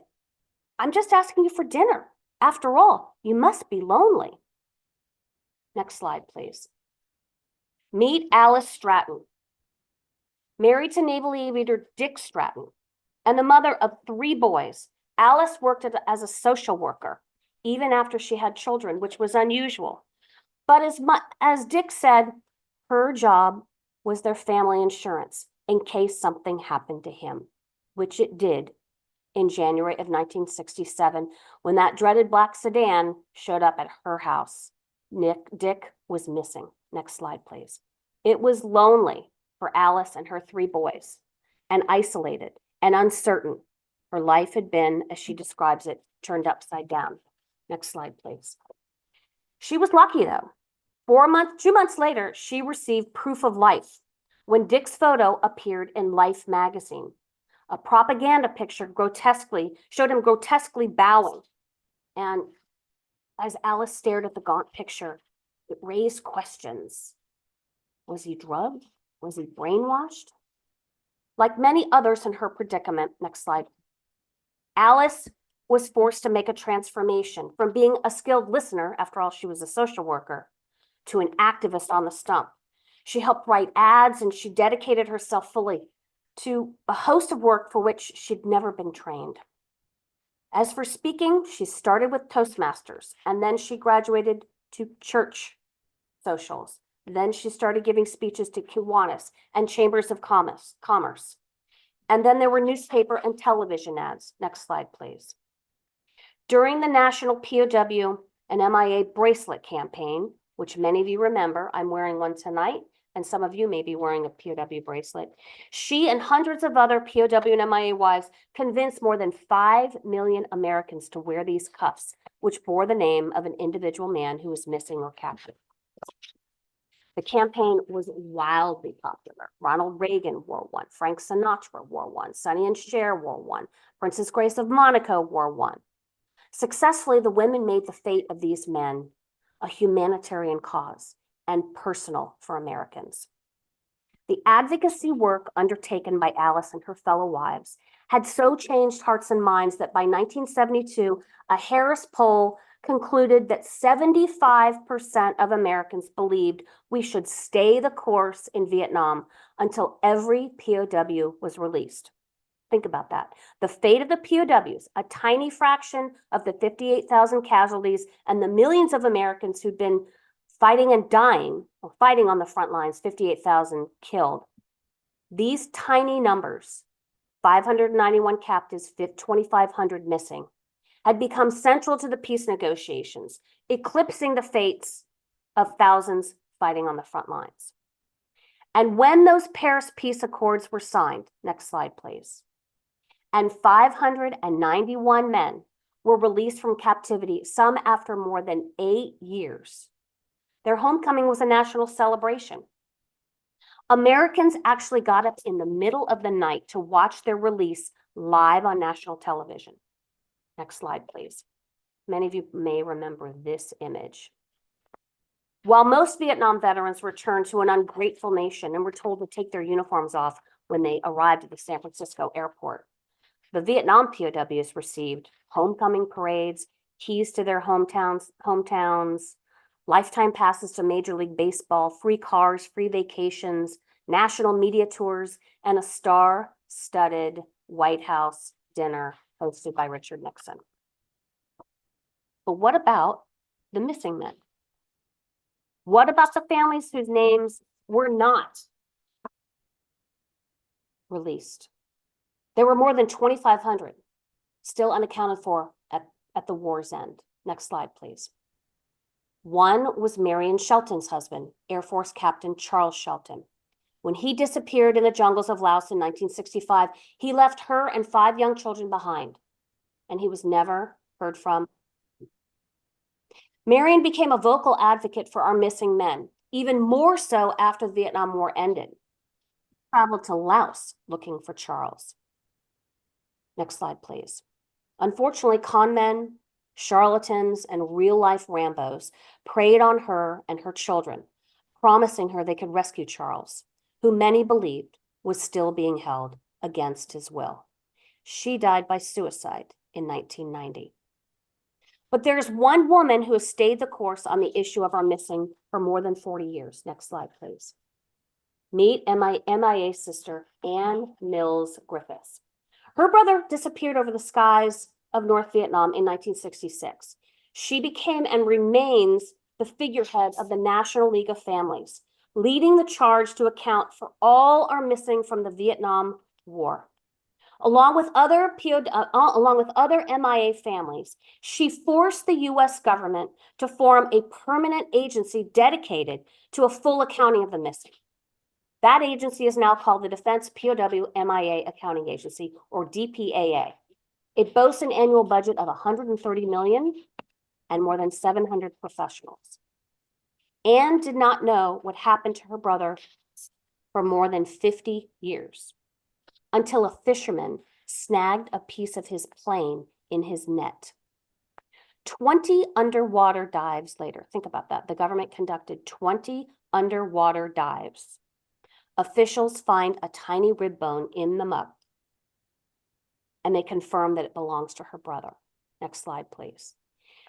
asking you for dinner. After all, you must be lonely. Next slide, please. Meet Alice Stratton. Married to Naval Aviator Dick Stratton and the mother of 3 boys, Alice worked as a social worker, even after she had children, which was unusual. But as Dick said, her job was their family insurance in case something happened to him, which it did in January of 1967, when that dreaded black sedan showed up at her house. Dick was missing. Next slide, please. It was lonely for Alice and her 3 boys, and isolated and uncertain. Her life had been, as she describes it, turned upside down. Next slide, please. She was lucky, though. 2 months later, she received proof of life when Dick's photo appeared in Life magazine. A propaganda picture showed him grotesquely bowing. And as Alice stared at the gaunt picture, it raised questions. Was he drugged? Was he brainwashed? Like many others in her predicament, next slide, Alice was forced to make a transformation from being a skilled listener, after all, she was a social worker, to an activist on the stump. She helped write ads, and she dedicated herself fully to a host of work for which she'd never been trained. As for speaking, she started with Toastmasters, and then she graduated to church socials. Then she started giving speeches to Kiwanis and chambers of commerce. And then there were newspaper and television ads. Next slide, please. During the national POW and MIA bracelet campaign, which many of you remember, I'm wearing one tonight, and some of you may be wearing a POW bracelet, she and hundreds of other POW and MIA wives convinced more than 5 million Americans to wear these cuffs, which bore the name of an individual man who was missing or captured. The campaign was wildly popular. Ronald Reagan wore one, Frank Sinatra wore one, Sonny and Cher wore one, Princess Grace of Monaco wore one. Successfully, the women made the fate of these men a humanitarian cause and personal for Americans. The advocacy work undertaken by Alice and her fellow wives had so changed hearts and minds that by 1972, a Harris poll concluded that 75% of Americans believed we should stay the course in Vietnam until every POW was released. Think about that. The fate of the POWs, a tiny fraction of the 58,000 casualties and the millions of Americans who'd been fighting and dying, or fighting on the front lines, 58,000 killed. These tiny numbers, 591 captives, 2,500 missing, had become central to the peace negotiations, eclipsing the fates of thousands fighting on the front lines. And when those Paris peace accords were signed, next slide, please, and 591 men were released from captivity, some after more than 8 years, their homecoming was a national celebration. Americans actually got up in the middle of the night to watch their release live on national television. Next slide, please. Many of you may remember this image. While most Vietnam veterans returned to an ungrateful nation and were told to take their uniforms off when they arrived at the San Francisco airport, the Vietnam POWs received homecoming parades, keys to their hometowns, lifetime passes to Major League Baseball, free cars, free vacations, national media tours, and a star-studded White House dinner hosted by Richard Nixon. But what about the missing men? What about the families whose names were not released? There were more than 2,500 still unaccounted for at the war's end. Next slide, please. One was Marion Shelton's husband, Air Force Captain Charles Shelton. When he disappeared in the jungles of Laos in 1965, he left her and 5 young children behind, and he was never heard from. Marion became a vocal advocate for our missing men, even more so after the Vietnam War ended. She traveled to Laos looking for Charles. Next slide, please. Unfortunately, con men, charlatans, and real-life Rambos preyed on her and her children, promising her they could rescue Charles, who many believed was still being held against his will. She died by suicide in 1990. But there's one woman who has stayed the course on the issue of our missing for more than 40 years. Next slide, please. Meet MIA sister, Ann Mills-Griffiths. Her brother disappeared over the skies of North Vietnam in 1966. She became and remains the figurehead of the National League of Families, leading the charge to account for all our missing from the Vietnam War. Along with other MIA families, she forced the U.S. government to form a permanent agency dedicated to a full accounting of the missing. That agency is now called the Defense POW-MIA Accounting Agency, or DPAA. It boasts an annual budget of $130 million and more than 700 professionals. Anne did not know what happened to her brother for more than 50 years, until a fisherman snagged a piece of his plane in his net. 20 underwater dives later, think about that. The government conducted 20 underwater dives. Officials find a tiny rib bone in the muck, and they confirm that it belongs to her brother. Next slide, please.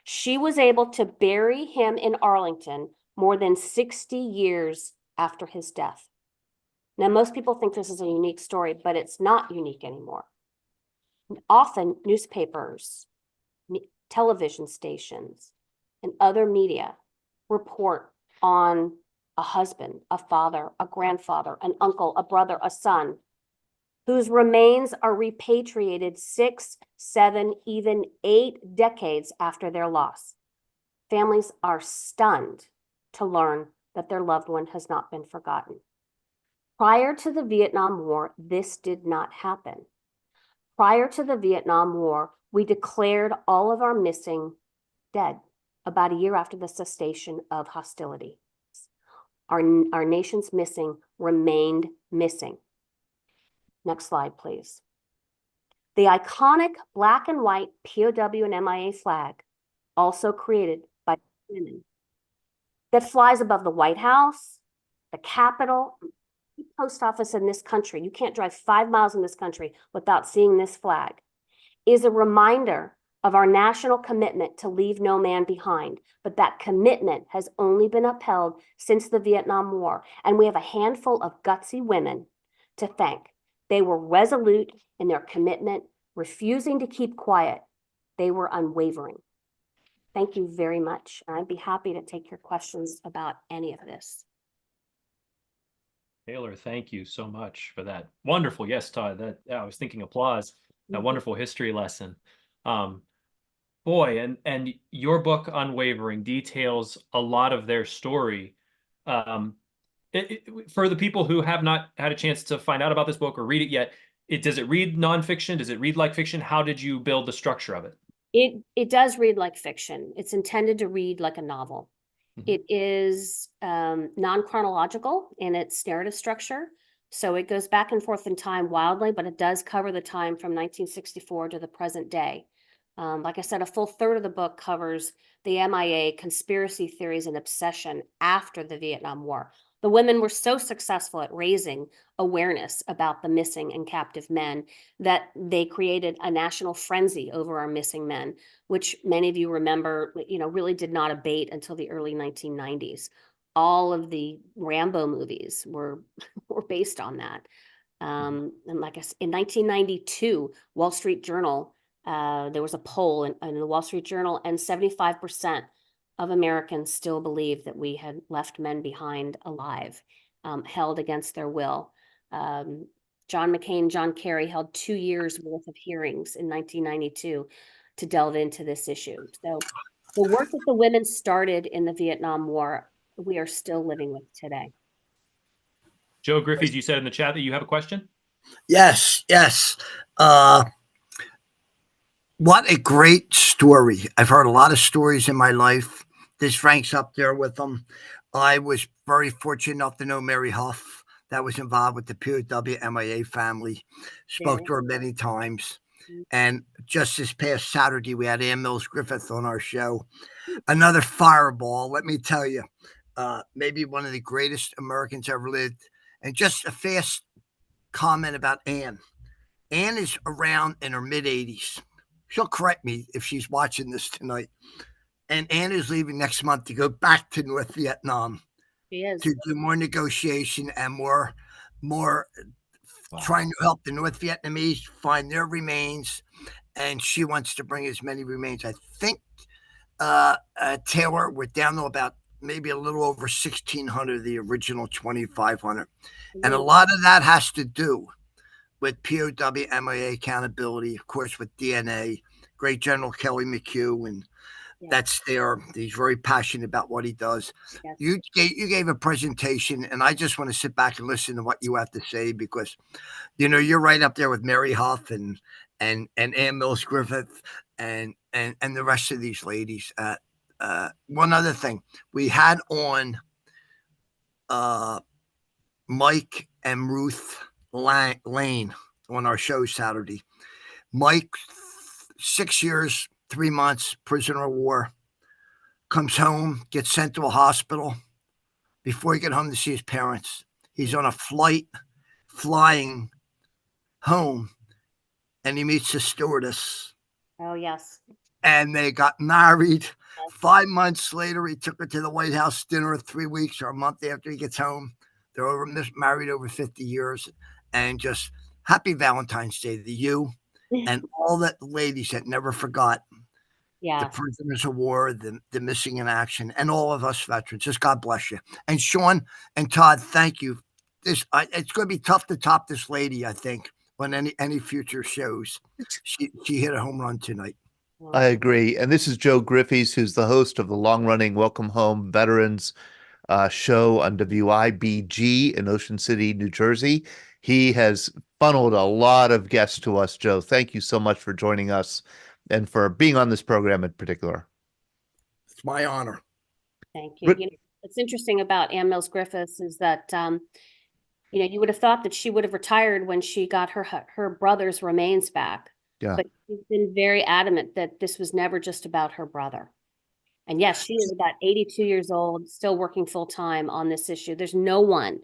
She was able to bury him in Arlington more than 60 years after his death. Now, most people think this is a unique story, but it's not unique anymore. Often newspapers, television stations, and other media report on a husband, a father, a grandfather, an uncle, a brother, a son, whose remains are repatriated 6, 7, even 8 decades after their loss. Families are stunned to learn that their loved one has not been forgotten. Prior to the Vietnam War, this did not happen. Prior to the Vietnam War, we declared all of our missing dead about a year after the cessation of hostility. Our nation's missing remained missing. Next slide, please. The iconic black and white POW and MIA flag, also created by women, that flies above the White House, the Capitol, the post office in this country. You can't drive 5 miles in this country without seeing this flag, is a reminder of our national commitment to leave no man behind. But that commitment has only been upheld since the Vietnam War. And we have a handful of gutsy women to thank. They were resolute in their commitment, refusing to keep quiet. They were unwavering. Thank you very much. I'd be happy to take your questions about any of this. Taylor, thank you so much for that. Wonderful. Yes, Todd, I was thinking applause, that wonderful history lesson. Boy, and your book, Unwavering, details a lot of their story. For the people who have not had a chance to find out about this book or read it yet, does it read nonfiction? Does it read like fiction? How did you build the structure of it? It does read like fiction. It's intended to read like a novel. Mm-hmm. It is non-chronological in its narrative structure. So it goes back and forth in time wildly, but it does cover the time from 1964 to the present day. Like I said, a full third of the book covers the MIA conspiracy theories and obsession after the Vietnam War. The women were so successful at raising awareness about the missing and captive men that they created a national frenzy over our missing men, which many of you remember, really did not abate until the early 1990s. All of the Rambo movies were based on that. And like I said, in 1992, Wall Street Journal, there was a poll in the Wall Street Journal, and 75% of Americans still believe that we had left men behind alive, held against their will. John McCain, John Kerry held 2 years worth of hearings in 1992 to delve into this issue. So the work that the women started in the Vietnam War, we are still living with today. Joe Griffiths, you said in the chat that you have a question? Yes. What a great story. I've heard a lot of stories in my life. This ranks up there with them. I was very fortunate enough to know Mary Huff, that was involved with the POW-MIA family. Spoke to her many times. And just this past Saturday, we had Ann Mills-Griffiths on our show. Another fireball, let me tell you. Maybe one of the greatest Americans ever lived. And just a fast comment about Ann. Ann is around in her mid-80s. she'll correct me if she's watching this tonight. And Ann is leaving next month to go back to North Vietnam She is. to do more negotiation and more trying to help the North Vietnamese find their remains. And she wants to bring as many remains. I think Taylor, we're down to about maybe a little over 1,600, the original 2,500. And a lot of that has to do with POW-MIA accountability, of course, with DNA. Great General Kelly McHugh, and that's there. He's very passionate about what he does. Yes. You gave a presentation, and I just want to sit back and listen to what you have to say, because, you know, you're right up there with Mary Huff and Ann Mills-Griffiths and the rest of these ladies. One other thing, we had on Mike and Ruth Lane on our show Saturday. Mike, 6 years, 3 months, prisoner of war, comes home, gets sent to a hospital. Before he get home to see his parents, he's on a flight flying home, and he meets a stewardess. Oh, yes. And they got married. Yes. 5 months later, he took her to the White House dinner. 3 weeks or a month after he gets home. They're married over 50 years. And just happy Valentine's Day to you and all the ladies that never forgot the prisoners of war, the missing in action, and all of us veterans. Just God bless you. And Sean and Todd, thank you. It's going to be tough to top this lady, I think, on any future shows. She hit a home run tonight. I agree. And this is Joe Griffiths, who's the host of the long-running Welcome Home Veterans show on WIBG in Ocean City, New Jersey. He has funneled a lot of guests to us, Joe. Thank you so much for joining us and for being on this program in particular. It's my honor. Thank you. You know, what's interesting about Ann Mills-Griffiths is that, you know, you would have thought that she would have retired when she got her brother's remains back. Yeah. But she's been very adamant that this was never just about her brother. And yes, she is about 82 years old, still working full time on this issue. There's no one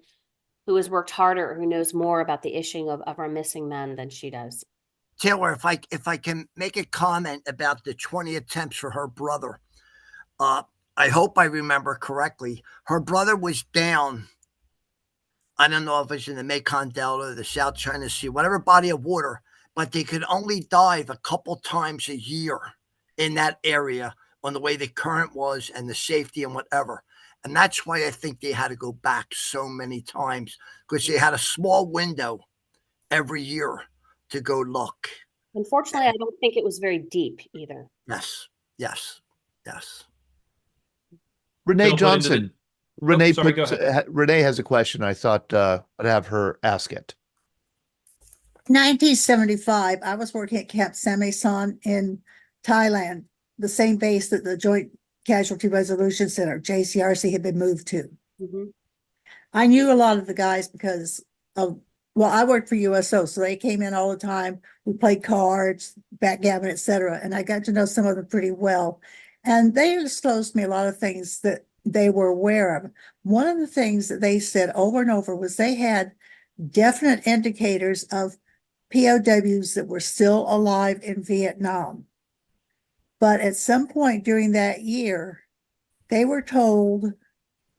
who has worked harder or who knows more about the issue of our missing men than she does. Taylor, if I can make a comment about the 20 attempts for her brother, I hope I remember correctly. Her brother was down, I don't know if it's in the Mekong Delta, the South China Sea, whatever body of water, but they could only dive a couple times a year in that area on the way the current was and the safety and whatever. And that's why I think they had to go back so many times, because they had a small window every year to go look. Unfortunately, I don't think it was very deep either. Yes. Renee Johnson. Renee has a question. I thought I'd have her ask it. 1975, I was working at Camp Samisan in Thailand, the same base that the Joint Casualty Resolution Center, JCRC, had been moved to. Mm-hmm. I knew a lot of the guys because of, well, I worked for USO, so they came in all the time. We played cards, backgammon, etc. And I got to know some of them pretty well. And they disclosed to me a lot of things that they were aware of. One of the things that they said over and over was they had definite indicators of POWs that were still alive in Vietnam. But at some point during that year, they were told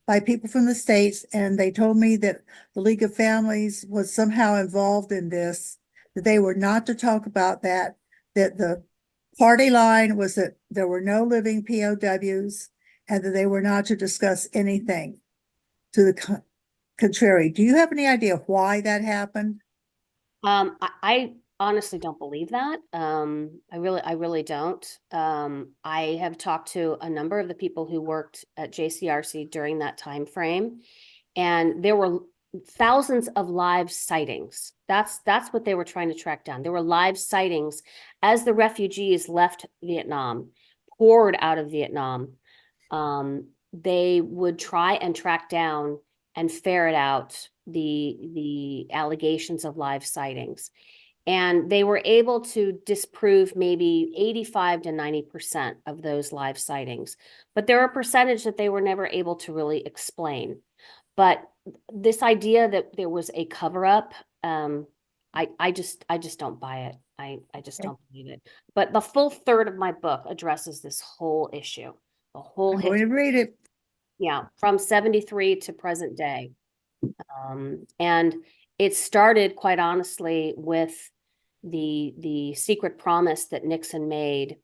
by people from the States, and they told me that the League of Families was somehow involved in this, that they were not to talk about that the party line was that there were no living POWs, and that they were not to discuss anything to the contrary. Do you have any idea why that happened? I honestly don't believe that. I really don't. I have talked to a number of the people who worked at JCRC during that time frame, and there were thousands of live sightings. That's what they were trying to track down. There were live sightings as the refugees left Vietnam, poured out of Vietnam. They would try and track down and ferret out the allegations of live sightings. And they were able to disprove maybe 85 to 90% of those live sightings. But there are a percentage that they were never able to really explain. But this idea that there was a cover-up, I just don't buy it. I just Okay. don't believe it. But the full third of my book addresses this whole issue, the whole I'm going history. to read it. Yeah, from 73 to present day. And it started, quite honestly, with the secret promise that Nixon made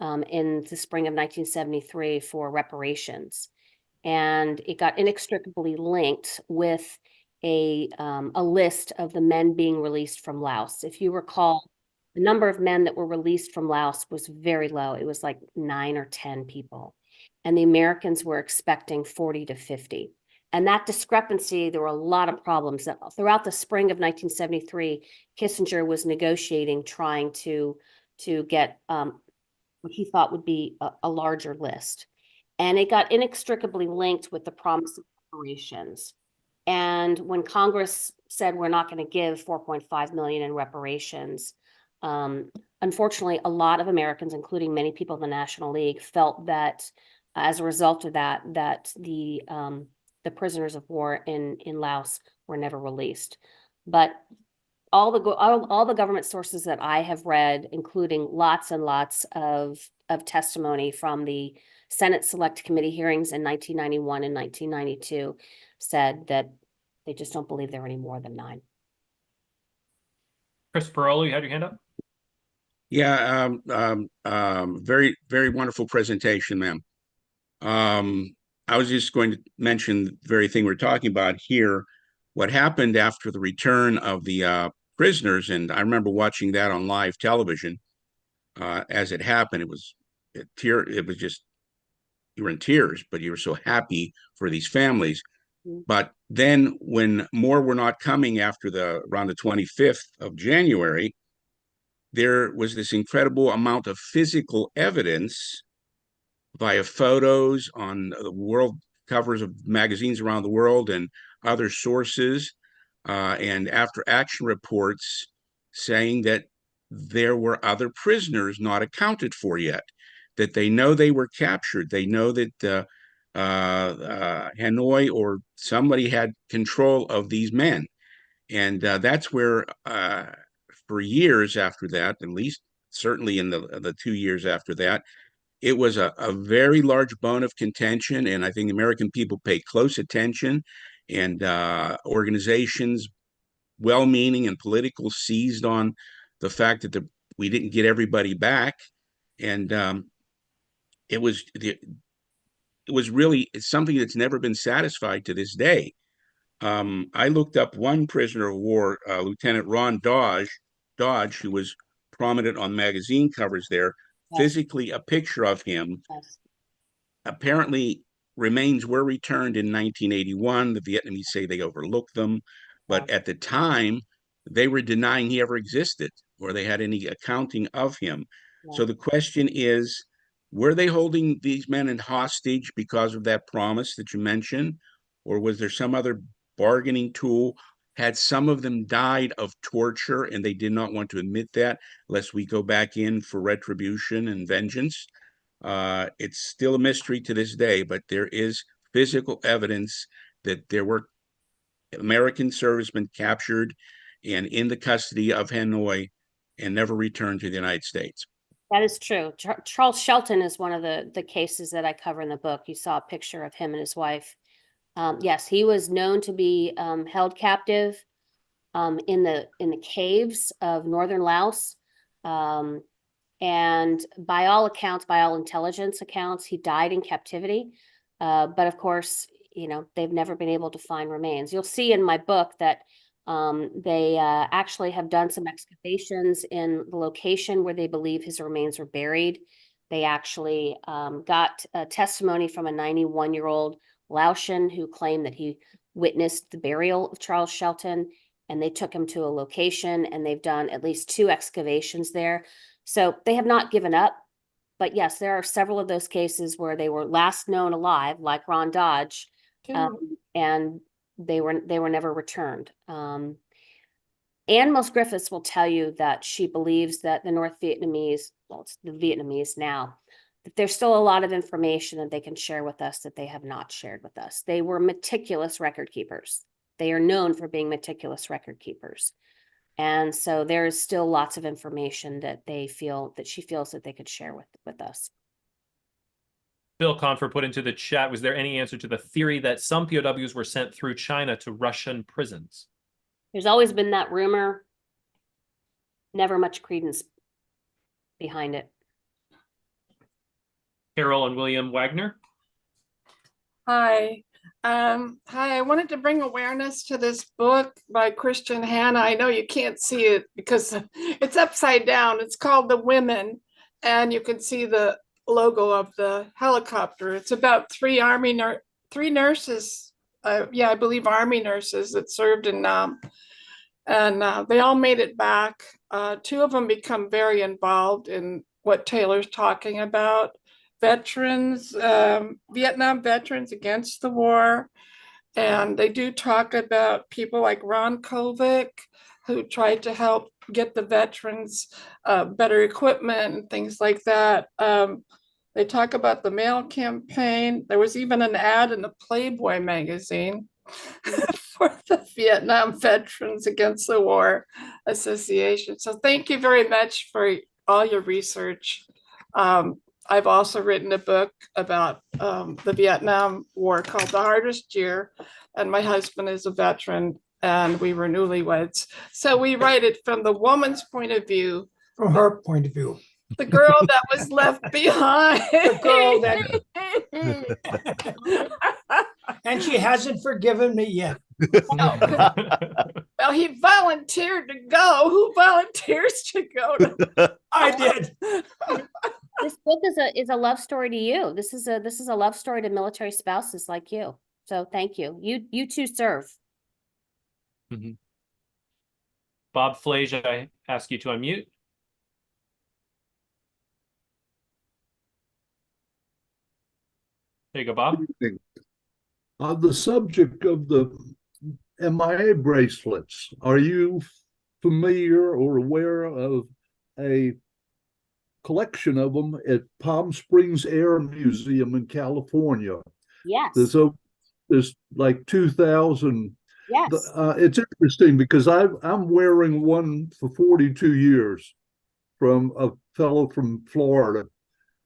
in the spring of 1973 for reparations. And it got inextricably linked with a list of the men being released from Laos. If you recall, the number of men that were released from Laos was very low. It was like 9 or 10 people. And the Americans were expecting 40 to 50. And that discrepancy, there were a lot of problems. That throughout the spring of 1973, Kissinger was negotiating, trying to get what he thought would be a larger list. And it got inextricably linked with the promise of reparations. And when Congress said we're not going to give 4.5 million in reparations, unfortunately, a lot of Americans, including many people in the National League, felt that as a result of that, the prisoners of war in Laos were never released. But all the government sources that I have read, including lots and lots of testimony from the Senate Select Committee hearings in 1991 and 1992, said that they just don't believe there are any more than 9. Chris Parolo, you had your hand up? Yeah, very, very wonderful presentation, ma'am. I was just going to mention the very thing we're talking about here, what happened after the return of the prisoners, and I remember watching that on live television as it happened. It was just, you were in tears, but you were so happy for these families. But then when more were not coming after around the 25th of January, there was this incredible amount of physical evidence via photos on the world covers of magazines around the world and other sources, and after action reports saying that there were other prisoners not accounted for yet, that they know they were captured. They know that Hanoi or somebody had control of these men. And that's where for years after that, at least certainly in the 2 years after that, it was a very large bone of contention. And I think American people pay close attention, and organizations, well-meaning and political, seized on the fact that we didn't get everybody back. And it was really something that's never been satisfied to this day. I looked up one prisoner of war, Lieutenant Ron Dodge, who was prominent on magazine covers there. Yes. Physically, a picture of him. Yes. Apparently, remains were returned in 1981. The Vietnamese say they overlooked them, but at the time, they were denying he ever existed or they had any accounting of him. Yeah. So the question is, were they holding these men in hostage because of that promise that you mentioned, or was there some other bargaining tool? Had some of them died of torture and they did not want to admit that, lest we go back in for retribution and vengeance? It's still a mystery to this day, but there is physical evidence that there were American servicemen captured and in the custody of Hanoi and never returned to the United States. That is true. Charles Shelton is one of the cases that I cover in the book. You saw a picture of him and his wife. Yes, he was known to be held captive in the caves of northern Laos. And by all accounts, by all intelligence accounts, he died in captivity. But of course, they've never been able to find remains. You'll see in my book that they actually have done some excavations in the location where they believe his remains were buried. They actually got a testimony from a 91-year-old Laotian who claimed that he witnessed the burial of Charles Shelton, and they took him to a location, and they've done at least 2 excavations there. So they have not given up. But yes, there are several of those cases where they were last known alive, like Ron Dodge, and they were never returned. Ann Mills-Griffiths will tell you that she believes that the North Vietnamese, well, it's the Vietnamese now, that there's still a lot of information that they can share with us that they have not shared with us. They were meticulous record keepers. They are known for being meticulous record keepers. And so there's still lots of information that she feels that they could share with us. Bill Confer put into the chat, was there any answer to the theory that some POWs were sent through China to Russian prisons? There's always been that rumor. Never much credence behind it. Carol and William Wagner. Hi. I wanted to bring awareness to this book by Christian Hanna. I know you can't see it because it's upside down. It's called The Women, and you can see the logo of the helicopter. It's about three nurses. I believe Army nurses that served in Nam. And they all made it back. Two of them become very involved in what Taylor's talking about. Veterans, Vietnam veterans against the war. And they do talk about people like Ron Kovic, who tried to help get the veterans better equipment and things like that. They talk about the mail campaign. There was even an ad in the Playboy magazine for the Vietnam Veterans Against the War Association. So thank you very much for all your research. I've also written a book about the Vietnam War called The Hardest Year, and my husband is a veteran and we were newlyweds. So we write it from the woman's point of view. From her point of view. The girl that was left behind. The girl that... And she hasn't forgiven me yet. Well, he volunteered to go. Who volunteers to go? I did. This book is a love story to you. This is a love story to military spouses like you. So thank you. You too serve. Mm-hmm. Bob Flage, I ask you to unmute. There you go, Bob. On the subject of the MIA bracelets, are you familiar or aware of a collection of them at Palm Springs Air Museum in California? Yes. There's like 2,000. Yes. It's interesting because I'm wearing one for 42 years from a fellow from Florida.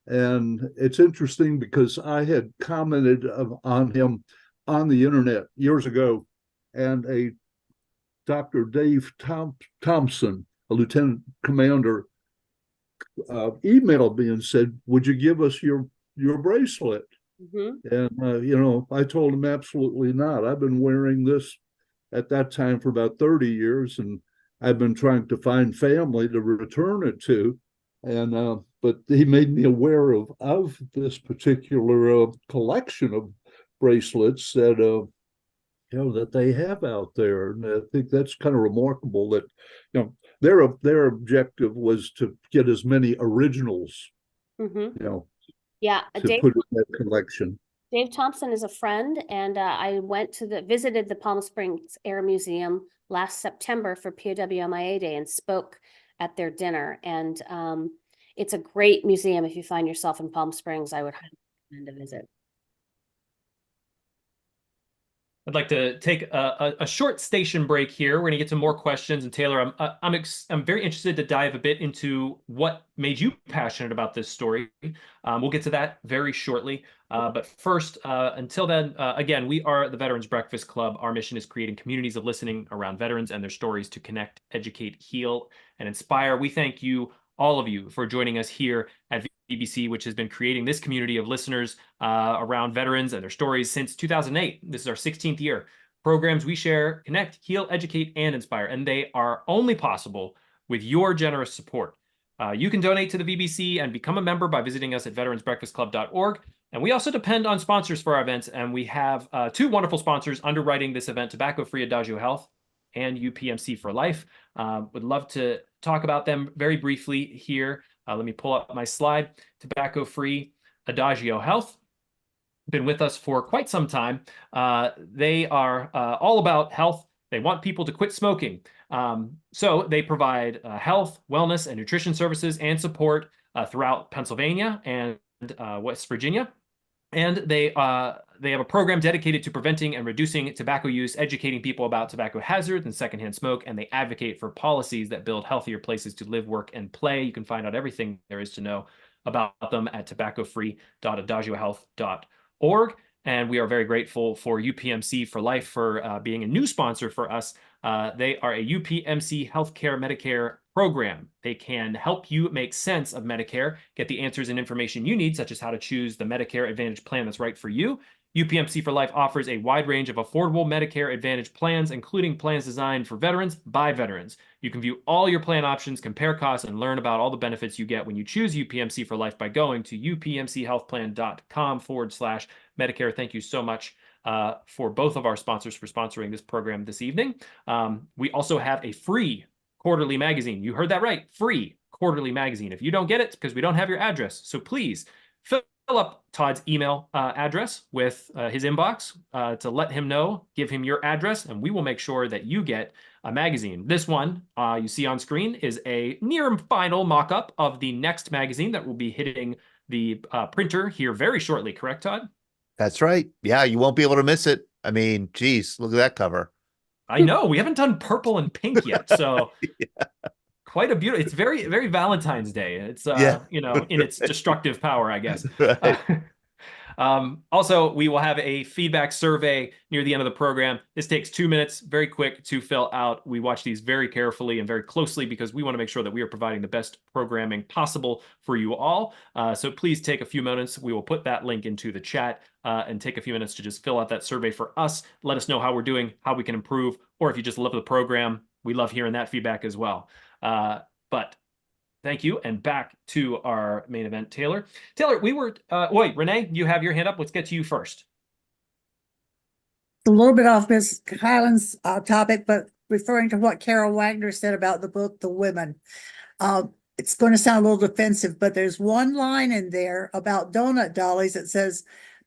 And it's interesting because I had commented on him on the internet years ago, and a Dr. Dave Thompson, a lieutenant commander, emailed me and said, "Would you give us your bracelet?" Mm-hmm. And I told him absolutely not. I've been wearing this at that time for about 30 years, and I've been trying to find family to return it to. And but he made me aware of this particular collection of bracelets that that they have out there, and I think that's kind of remarkable that their objective was to get as many originals, yeah, to put in that collection. Dave Thompson is a friend, and I visited the Palm Springs Air Museum last September for POW-MIA Day and spoke at their dinner. And it's a great museum. If you find yourself in Palm Springs, I would highly recommend a visit. I'd like to take a short station break here. We're going to get to more questions. And Taylor, I'm very interested to dive a bit into what made you passionate about this story. We'll get to that very shortly. But first, until then, again, we are the Veterans Breakfast Club. Our mission is creating communities of listening around veterans and their stories to connect, educate, heal, and inspire. We thank you, all of you, for joining us here at VBC, which has been creating this community of listeners around veterans and their stories since 2008. This is our 16th year. Programs we share, connect, heal, educate, and inspire, and they are only possible with your generous support. You can donate to the VBC and become a member by visiting us at veteransbreakfastclub.org. And we also depend on sponsors for our events, and we have two wonderful sponsors underwriting this event: Tobacco-Free Adagio Health and UPMC for Life. Would love to talk about them very briefly here. Let me pull up my slide. Tobacco-Free Adagio Health, been with us for quite some time. They are all about health. They want people to quit smoking. So they provide health, wellness, and nutrition services and support throughout Pennsylvania and West Virginia. And they have a program dedicated to preventing and reducing tobacco use, educating people about tobacco hazards and secondhand smoke, and they advocate for policies that build healthier places to live, work, and play. You can find out everything there is to know about them at tobaccofree.adagiohealth.org. And we are very grateful for UPMC for Life for being a new sponsor for us. They are a UPMC healthcare Medicare program. They can help you make sense of Medicare, get the answers and information you need, such as how to choose the Medicare Advantage plan that's right for you. UPMC for Life offers a wide range of affordable Medicare Advantage plans, including plans designed for veterans by veterans. You can view all your plan options, compare costs, and learn about all the benefits you get when you choose UPMC for Life by going to upmchealthplan.com/Medicare. Thank you so much for both of our sponsors for sponsoring this program this evening. We also have a free quarterly magazine. You heard that right. Free quarterly magazine. If you don't get it, it's because we don't have your address. So please fill up Todd's email address with his inbox to let him know, give him your address, and we will make sure that you get a magazine. This one you see on screen is a near final mock-up of the next magazine that will be hitting the printer here very shortly. Correct, Todd? That's right. Yeah, you won't be able to miss it. I mean, geez, look at that cover. I know we haven't done purple and pink yet, so Yeah. Quite a beautiful. It's very, very Valentine's Day. It's you know, in its destructive power, I guess. Right. Also, we will have a feedback survey near the end of the program. This takes 2 minutes, very quick to fill out. We watch these very carefully and very closely because we want to make sure that we are providing the best programming possible for you all. So please take a few minutes. We will put that link into the chat and take a few minutes to just fill out that survey for us. Let us know how we're doing, how we can improve, or if you just love the program, we love hearing that feedback as well. But thank you. And back to our main event, Taylor. Taylor, we were, wait, Renee, you have your hand up. Let's get to you first. A little bit off Ms. Kiland's topic, but referring to what Carol Wagner said about the book, The Women. It's going to sound a little defensive, but there's one line in there about donut dollies that says,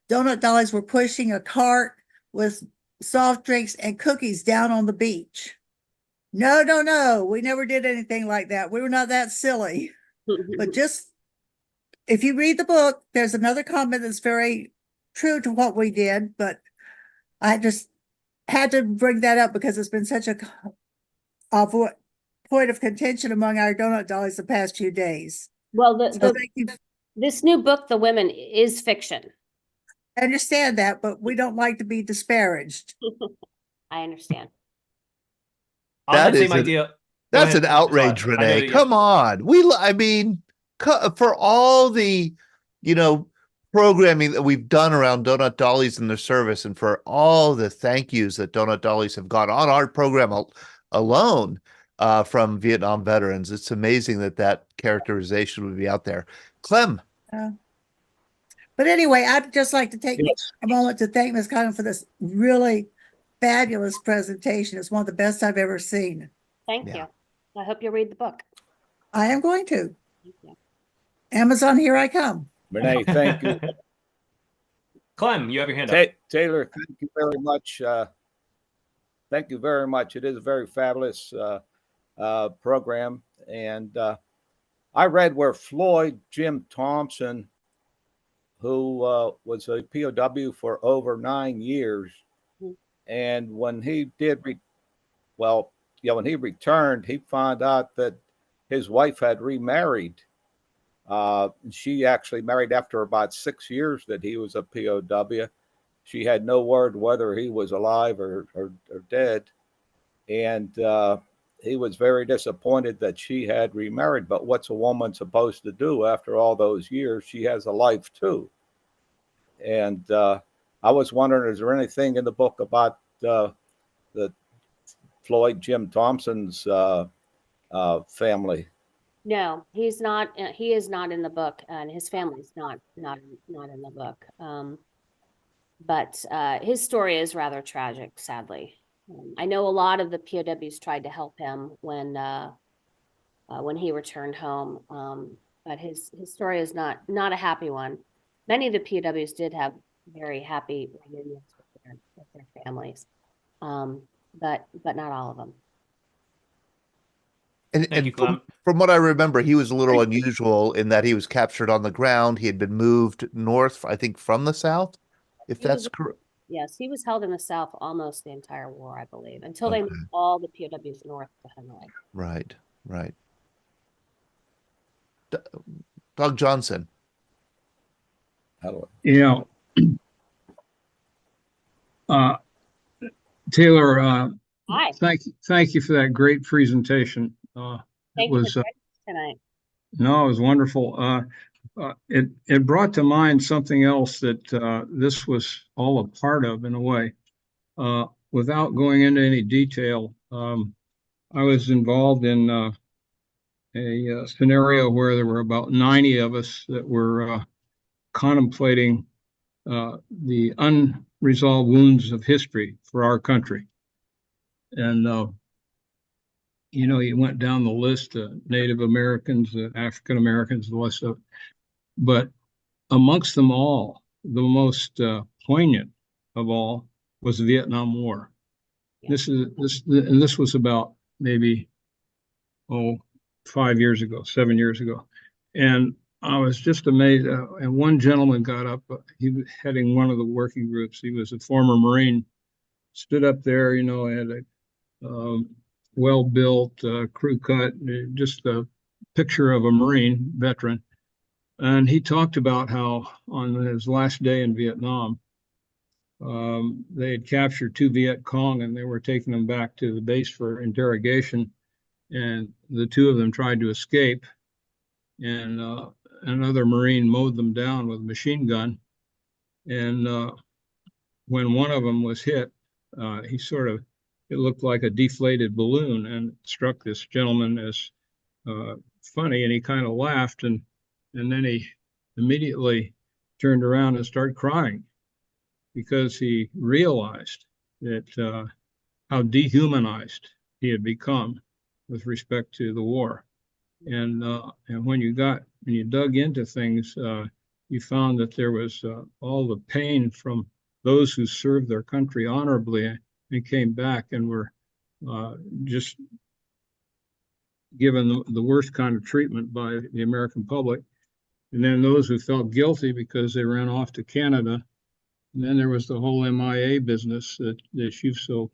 donut dollies were pushing a cart with soft drinks and cookies down on the beach. No, no, no. We never did anything like that. We were not that silly. But just, if you read the book, there's another comment that's very true to what we did, but I just had to bring that up because it's been such a point of contention among our donut dollies the past few days. Well, this new book, The Women, is fiction. I understand that, but we don't like to be disparaged. I understand. That is that's an outrage, Renee. Come on. I mean, for all the, you know, programming that we've done around Donut Dollies and their service, and for all the thank yous that Donut Dollies have got on our program alone from Vietnam veterans, it's amazing that that characterization would be out there. Clem. But anyway, I'd just like to take a moment to thank Ms. Kiland for this really fabulous presentation. It's one of the best I've ever seen. Thank you. I hope you'll read the book. I am going to. Thank you. Amazon, here I come. Renee, thank you. Clem, you have your hand up. Taylor, thank you very much. Thank you very much. It is a very fabulous program. And I read where Floyd Jim Thompson, who was a POW for over 9 years, and when he did, when he returned, he found out that his wife had remarried. She actually married after about 6 years that he was a POW. She had no word whether he was alive or dead. And he was very disappointed that she had remarried. But what's a woman supposed to do after all those years? She has a life too. And I was wondering, is there anything in the book about the Floyd Jim Thompson's family? No, he's not. He is not in the book, and his family's not in the book. But his story is rather tragic, sadly. I know a lot of the POWs tried to help him when he returned home, but his story is not a happy one. Many of the POWs did have very happy reunions with their families, but not all of them. And, Thank you, and Clem. from what I remember, he was a little unusual in that he was captured on the ground. He had been moved north, I think, from the south, if He was- that's correct. Yes, he was held in the South almost the entire war, I believe, until they Okay. moved all the POWs north to Hanoi. Right, right. Doug Johnson. Yeah. Taylor, Hi. thank you for that great presentation. Thank you for joining us tonight. No, it was wonderful. It brought to mind something else that this was all a part of in a way. Without going into any detail, I was involved in a scenario where there were about 90 of us that were contemplating the unresolved wounds of history for our country. And, you went down the list, Native Americans, African Americans, the rest of it. But amongst them all, the most poignant of all was the Vietnam War. Yeah. This was about maybe 7 years ago, and I was just amazed. And one gentleman got up. He was heading one of the working groups. He was a former Marine. Stood up there, had a well-built, crew cut, just a picture of a Marine veteran. And he talked about how on his last day in Vietnam, they had captured 2 Viet Cong and they were taking them back to the base for interrogation. And the 2 of them tried to escape. And another Marine mowed them down with a machine gun. And when one of them was hit, it looked like a deflated balloon and struck this gentleman as funny. And he kind of laughed. And then he immediately turned around and started crying because he realized that how dehumanized he had become with respect to the war. And when you dug into things, you found that there was all the pain from those who served their country honorably and came back and were just given the worst kind of treatment by the American public. And then those who felt guilty because they ran off to Canada. And then there was the whole MIA business that you've so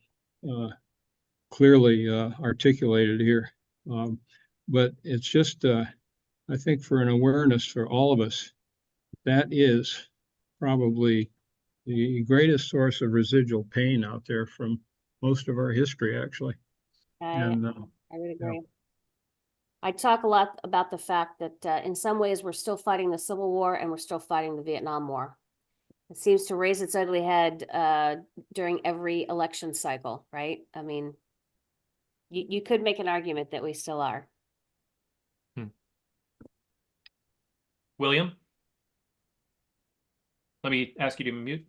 clearly articulated here. But it's just, I think, for an awareness for all of us, that is probably the greatest source of residual pain out there from most of our history, actually. I would agree. Yeah. I talk a lot about the fact that in some ways we're still fighting the Civil War and we're still fighting the Vietnam War. It seems to raise its ugly head during every election cycle, right? I mean, you could make an argument that we still are. William, let me ask you to mute.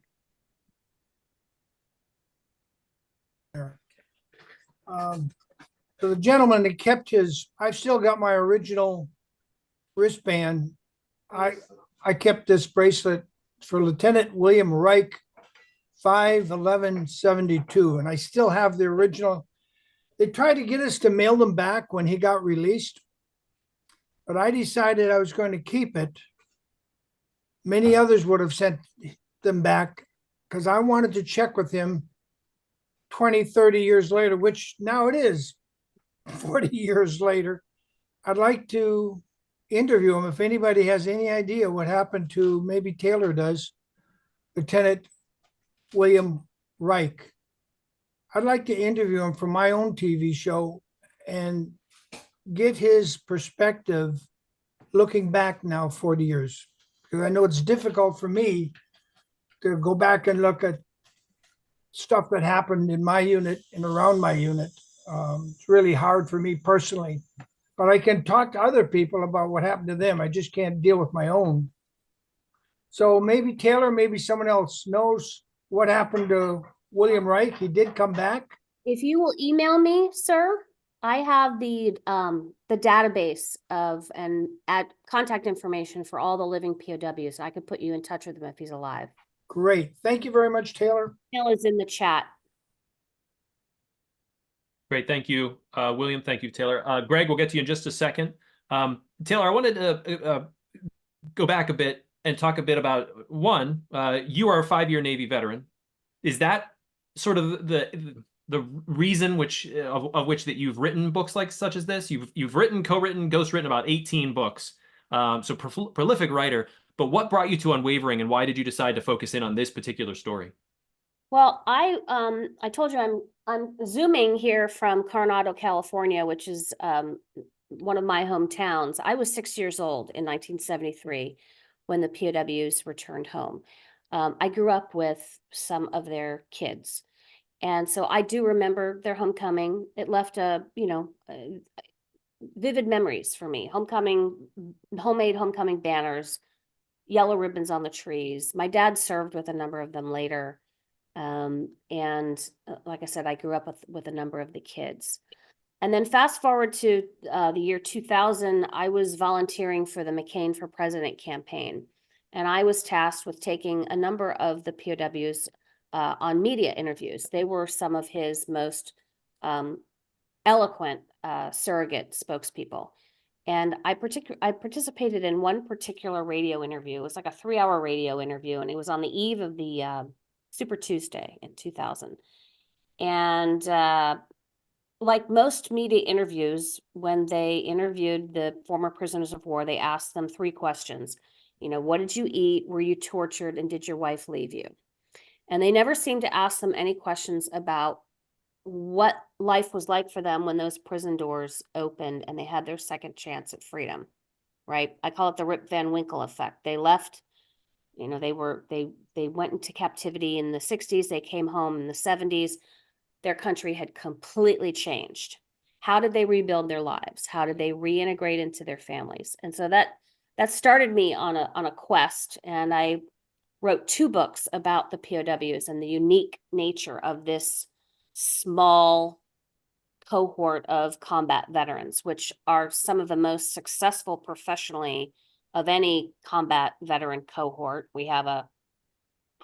So the gentleman that kept I've still got my original wristband. I kept this bracelet for Lieutenant William Reich, 5/11/72, and I still have the original. They tried to get us to mail them back when he got released, but I decided I was going to keep it. Many others would have sent them back because I wanted to check with him 20, 30 years later, which now it is 40 years later. I'd like to interview him if anybody has any idea what happened to, maybe Taylor does, Lieutenant William Reich. I'd like to interview him for my own TV show and get his perspective looking back now 40 years. Because I know it's difficult for me to go back and look at stuff that happened in my unit and around my unit. It's really hard for me personally, but I can talk to other people about what happened to them. I just can't deal with my own. So maybe Taylor, maybe someone else knows what happened to William Reich. He did come back. If you will email me, sir, I have the database of and contact information for all the living POWs. I could put you in touch with him if he's alive. Great. Thank you very much, Taylor. Email is in the chat. Great. Thank you, William. Thank you, Taylor. Greg, we'll get to you in just a second. Taylor, I wanted to go back a bit and talk a bit about one, you are a 5-year Navy veteran. Is that sort of the reason of which that you've written books like such as this? You've written, co-written, ghostwritten about 18 books. So prolific writer. But what brought you to Unwavering, and why did you decide to focus in on this particular story? Well, I told you I'm zooming here from Coronado, California, which is one of my hometowns. I was 6 years old in 1973 when the POWs returned home. I grew up with some of their kids, and so I do remember their homecoming. It left vivid memories for me. Homecoming, homemade homecoming banners, yellow ribbons on the trees. My dad served with a number of them later. Like I said, I grew up with a number of the kids. And then fast forward to the year 2000, I was volunteering for the McCain for President campaign. And I was tasked with taking a number of the POWs on media interviews. They were some of his most eloquent surrogate spokespeople. And I participated in one particular radio interview. It was like a 3-hour radio interview, and it was on the eve of the Super Tuesday in 2000. And like most media interviews, when they interviewed the former prisoners of war, they asked them 3 questions. What did you eat? Were you tortured? And did your wife leave you? And they never seemed to ask them any questions about what life was like for them when those prison doors opened and they had their second chance at freedom, right? I call it the Rip Van Winkle effect. They left, they went into captivity in the 60s. They came home in the 70s. Their country had completely changed. How did they rebuild their lives? How did they reintegrate into their families? And so that started me on a quest, and I wrote 2 books about the POWs and the unique nature of this small cohort of combat veterans, which are some of the most successful professionally of any combat veteran cohort. We have a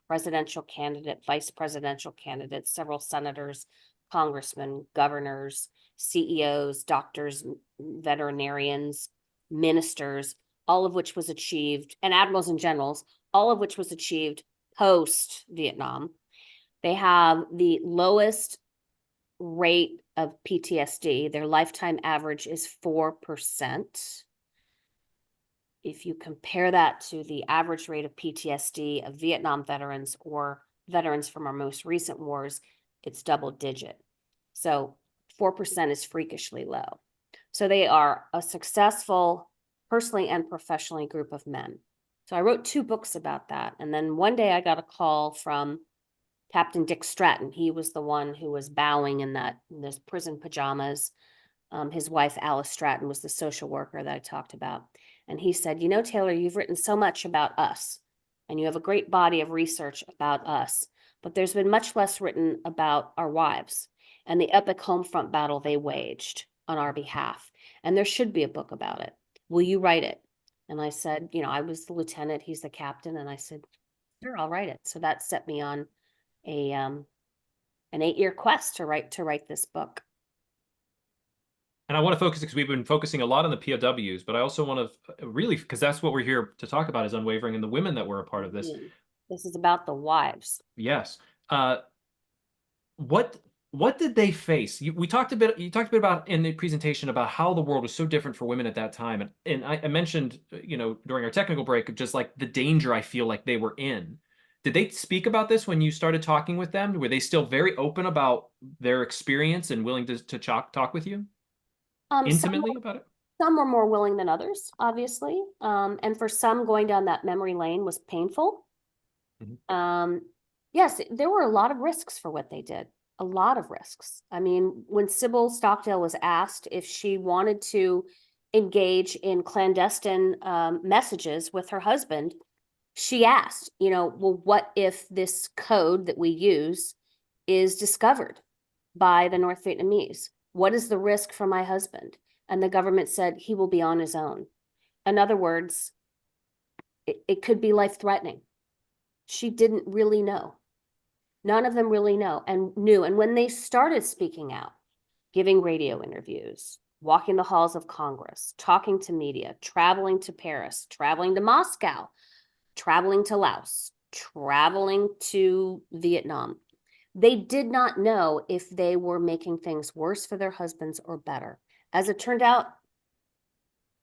presidential candidate, vice presidential candidate, several senators, congressmen, governors, CEOs, doctors, veterinarians, ministers, all of which was achieved, and admirals and generals, all of which was achieved post-Vietnam. They have the lowest rate of PTSD. Their lifetime average is 4%. If you compare that to the average rate of PTSD of Vietnam veterans or veterans from our most recent wars, it's double digit. So 4% is freakishly low. So they are a successful, personally and professionally, group of men. So I wrote 2 books about that. And then one day I got a call from Captain Dick Stratton. He was the one who was bowing in those prison pajamas. His wife, Alice Stratton, was the social worker that I talked about. And he said, Taylor, you've written so much about us, and you have a great body of research about us, but there's been much less written about our wives and the epic home front battle they waged on our behalf. And there should be a book about it. Will you write it? And I said, I was the lieutenant, he's the captain. And I said, sure, I'll write it. So that set me on an 8-year quest to write this book. And I want to focus, because we've been focusing a lot on the POWs, but I also want to really, because that's what we're here to talk about, is Unwavering and the women that were a part of this. This is about the wives. Yes. What did they face? You talked a bit about in the presentation about how the world was so different for women at that time. And I mentioned, during our technical break, just like the danger I feel like they were in. Did they speak about this when you started talking with them? Were they still very open about their experience and willing to talk with you? Intimately about it? Some were more willing than others, obviously. And for some, going down that memory lane was painful. Mm-hmm. Yes, there were a lot of risks for what they did. A lot of risks. I mean, when Sybil Stockdale was asked if she wanted to engage in clandestine messages with her husband, she asked, well, what if this code that we use is discovered by the North Vietnamese? What is the risk for my husband? And the government said he will be on his own. In other words, it could be life-threatening. She didn't really know. None of them really knew. And when they started speaking out, giving radio interviews, walking the halls of Congress, talking to media, traveling to Paris, traveling to Moscow, traveling to Laos, traveling to Vietnam. They did not know if they were making things worse for their husbands or better. As it turned out,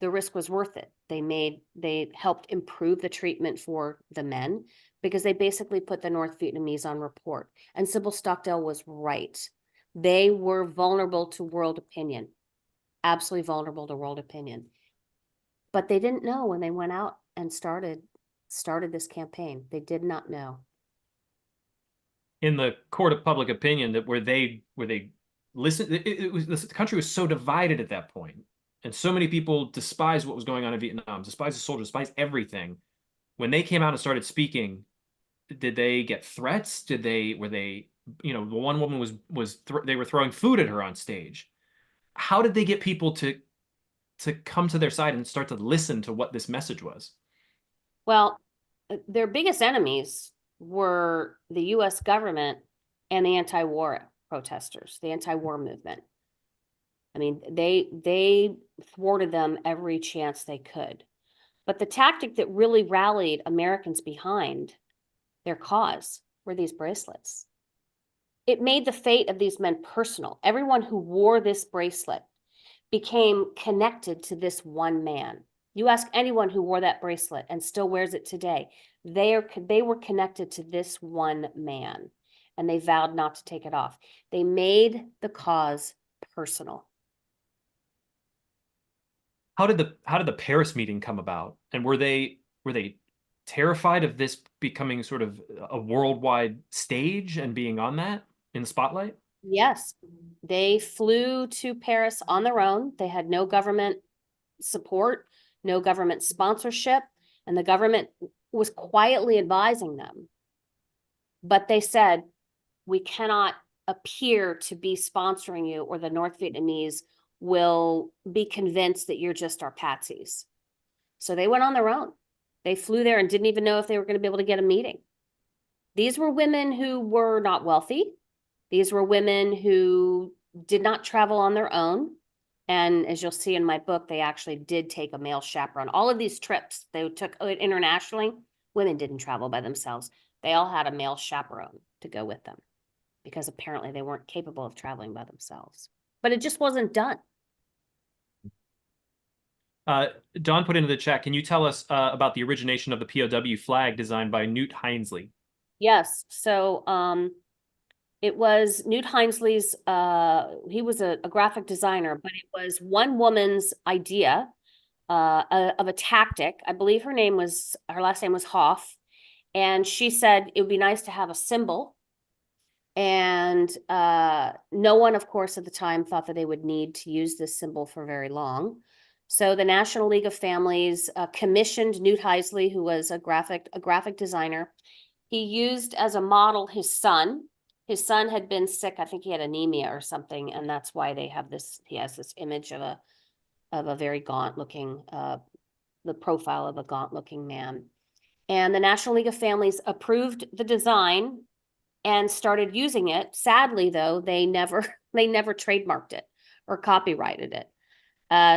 the risk was worth it. They helped improve the treatment for the men because they basically put the North Vietnamese on report. And Sybil Stockdale was right. They were vulnerable to world opinion, absolutely vulnerable to world opinion. But they didn't know when they went out and started this campaign. They did not know. In the court of public opinion, that where they listened, the country was so divided at that point, and so many people despised what was going on in Vietnam, despised the soldiers, despised everything. When they came out and started speaking, did they get threats? Were they, the one woman they were throwing food at her on stage. How did they get people to come to their side and start to listen to what this message was? Well, their biggest enemies were the US government and the anti-war protesters, the anti-war movement. I mean, they thwarted them every chance they could. But the tactic that really rallied Americans behind their cause were these bracelets. It made the fate of these men personal. Everyone who wore this bracelet became connected to this one man. You ask anyone who wore that bracelet and still wears it today, they were connected to this one man, and they vowed not to take it off. They made the cause personal. How did the Paris meeting come about? And were they terrified of this becoming sort of a worldwide stage and being on that in the spotlight? Yes, they flew to Paris on their own. They had no government support, no government sponsorship, and the government was quietly advising them. But they said, we cannot appear to be sponsoring you, or the North Vietnamese will be convinced that you're just our patsies. So they went on their own. They flew there and didn't even know if they were going to be able to get a meeting. These were women who were not wealthy. These were women who did not travel on their own. And as you'll see in my book, they actually did take a male chaperone. All of these trips they took internationally, women didn't travel by themselves. They all had a male chaperone to go with them because apparently they weren't capable of traveling by themselves. But it just wasn't done. Don put into the chat, can you tell us about the origination of the POW flag designed by Newt Hinesley? Yes. So it was Newt Hinesley's, he was a graphic designer, but it was one woman's idea of a tactic. I believe her last name was Hoff. And she said it would be nice to have a symbol. And no one, of course, at the time thought that they would need to use this symbol for very long. So the National League of Families commissioned Newt Hinesley, who was a graphic designer. He used as a model his son. His son had been sick. I think he had anemia or something, and that's why they have this. He has this image of a very gaunt-looking, the profile of a gaunt-looking man. And the National League of Families approved the design and started using it. Sadly, though, they never trademarked it or copyrighted it.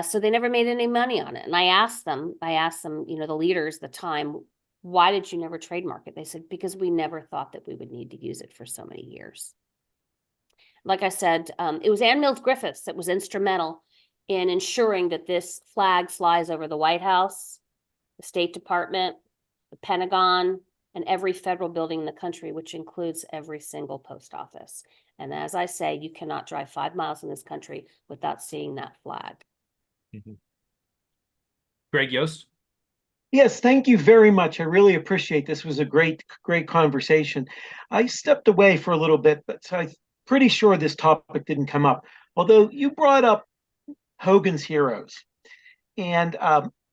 So they never made any money on it. And I asked them, the leaders at the time, why did you never trademark it? They said, because we never thought that we would need to use it for so many years. Like I said, it was Ann Mills-Griffiths that was instrumental in ensuring that this flag flies over the White House, the State Department, the Pentagon, and every federal building in the country, which includes every single post office. And as I say, you cannot drive 5 miles in this country without seeing that flag. Mm-hmm. Greg Yost? Yes, thank you very much. I really appreciate this. Was a great conversation. I stepped away for a little bit, but I'm pretty sure this topic didn't come up. Although you brought up Hogan's Heroes. And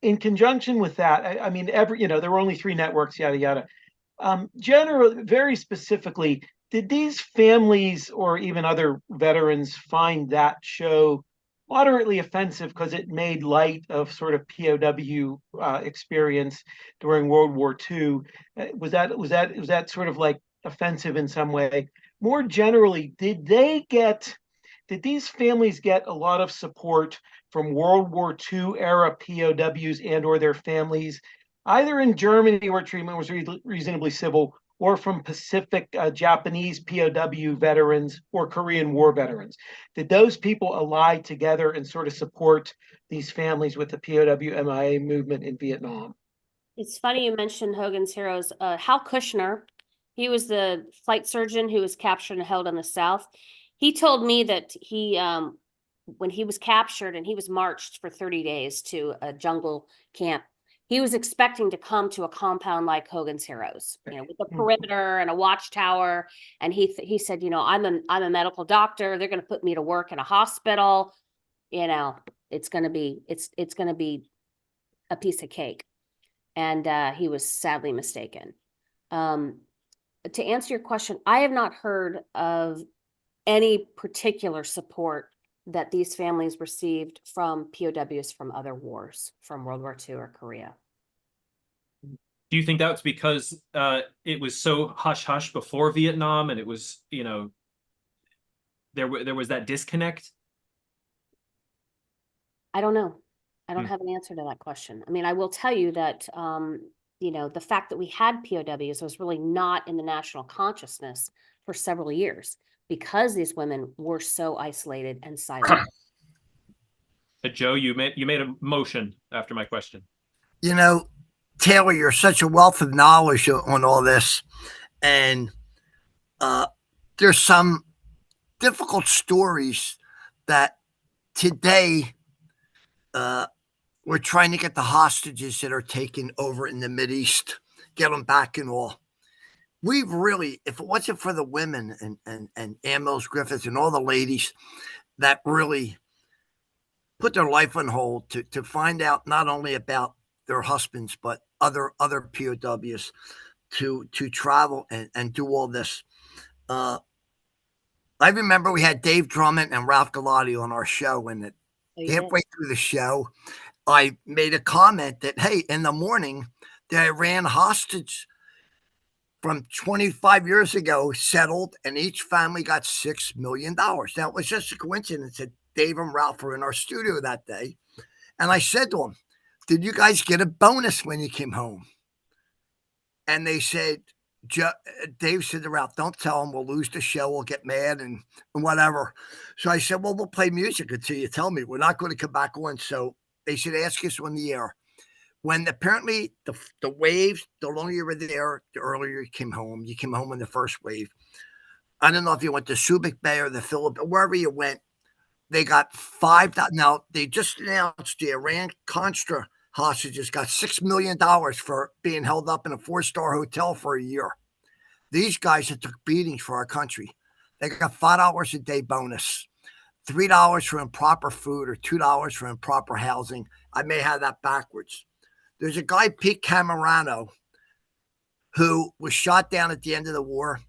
in conjunction with that, I mean, there were only 3 networks, yada, yada. Generally, very specifically, did these families or even other veterans find that show moderately offensive because it made light of sort of POW experience during World War II? Was that sort of like offensive in some way? More generally, did they get Did these families get a lot of support from World War II era POWs and or their families, either in Germany where treatment was reasonably civil, or from Pacific Japanese POW veterans or Korean War veterans? Did those people ally together and sort of support these families with the POW-MIA movement in Vietnam? It's funny you mentioned Hogan's Heroes. Hal Kushner, he was the flight surgeon who was captured and held in the South. He told me that he, when he was captured and he was marched for 30 days to a jungle camp, he was expecting to come to a compound like Hogan's Heroes, you know, with a perimeter and a watchtower. And he said, you know, I'm a medical doctor. They're going to put me to work in a hospital. You know, it's going to be a piece of cake. And he was sadly mistaken. To answer your question, I have not heard of any particular support that these families received from POWs from other wars, from World War II or Korea. Do you think that's because it was so hush-hush before Vietnam, and it was, you know, there was that disconnect? I don't know. I don't have an answer to that question. I mean, I will tell you that, you know, the fact that we had POWs was really not in the national consciousness for several years because these women were so isolated and silent. Joe, you made a motion after my question. You know, Taylor, you're such a wealth of knowledge on all this. And there's some difficult stories that today we're trying to get the hostages that are taken over in the Mideast, get them back and all. We've really, if it wasn't for the women and Ann Mills-Griffiths and all the ladies that really put their life on hold to find out not only about their husbands, but other POWs to travel and do all this. I remember we had Dave Drummond and Ralph Galati on our show, and halfway through the show, I made a comment that, hey, in the morning, the Iran hostage from 25 years ago settled, and each family got $6 million. Now, it was just a coincidence that Dave and Ralph were in our studio that day. And I said to them, did you guys get a bonus when you came home? And they said, Dave said to Ralph, don't tell them, we'll lose the show, we'll get mad and whatever. So I said, well, we'll play music until you tell me. We're not going to come back on. So they should ask us on the air. When apparently the waves, the longer you were there, the earlier you came home. You came home in the first wave. I don't know if you went to Subic Bay or the Philippines, wherever you went. They got $5,000. Now, they just announced the Iran-Contra hostages got $6 million for being held up in a 4-star hotel for a year. These guys that took beatings for our country, they got $5 a day bonus, $3 for improper food, or $2 for improper housing. I may have that backwards. There's a guy, Pete Camerano, who was shot down at the end of the war.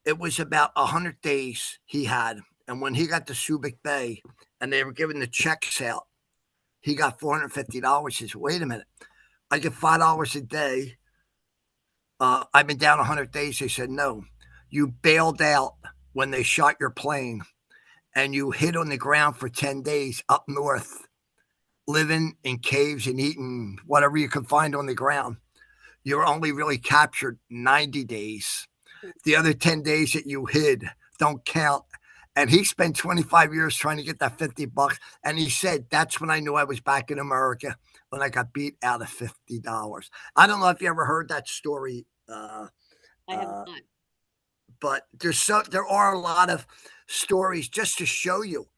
It was about 100 days he had. And when he got to Subic Bay and they were giving the checks out, he got $450. He said, wait a minute, I get $5 a day. I've been down 100 days. They said, no, you bailed out when they shot your plane and you hid on the ground for 10 days up north, living in caves and eating whatever you could find on the ground. You were only really captured 90 days. The other 10 days that you hid don't count. And he spent 25 years trying to get that $50. And he said, that's when I knew I was back in America, when I got beat out of $50. I don't know if you ever heard that story. I have not. But there are a lot of stories just to show you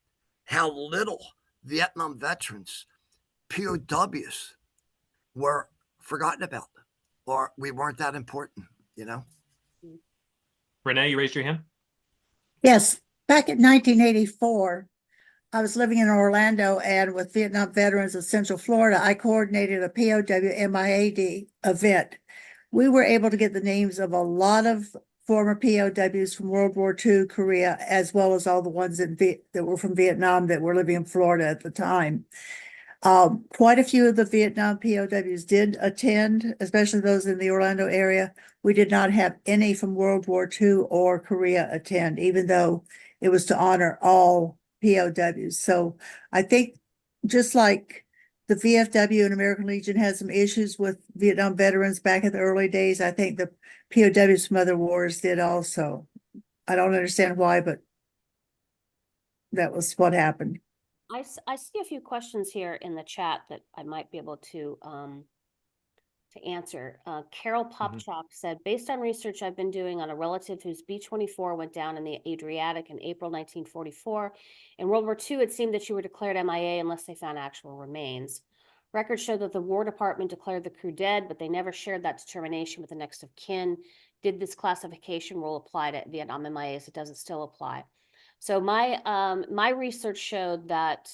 how little Vietnam veterans, POWs, were forgotten about, or we weren't that important, you know? Renee, you raised your hand? Yes. Back in 1984, I was living in Orlando, and with Vietnam Veterans of Central Florida, I coordinated a POW-MIA event. We were able to get the names of a lot of former POWs from World War II, Korea, as well as all the ones that were from Vietnam that were living in Florida at the time. Quite a few of the Vietnam POWs did attend, especially those in the Orlando area. We did not have any from World War II or Korea attend, even though It was to honor all POWs. So I think just like the VFW and American Legion had some issues with Vietnam veterans back in the early days, I think the POWs from other wars did also. I don't understand why, but that was what happened. I see a few questions here in the chat that I might be able to answer. Carol Popchok said, based on research I've been doing on a relative whose B-24 went down in the Adriatic in April 1944, in World War II, it seemed that you were declared MIA unless they found actual remains. Records show that the War Department declared the crew dead, but they never shared that determination with the next of kin. Did this classification rule apply to Vietnam MIAs? It doesn't still apply. So my research showed that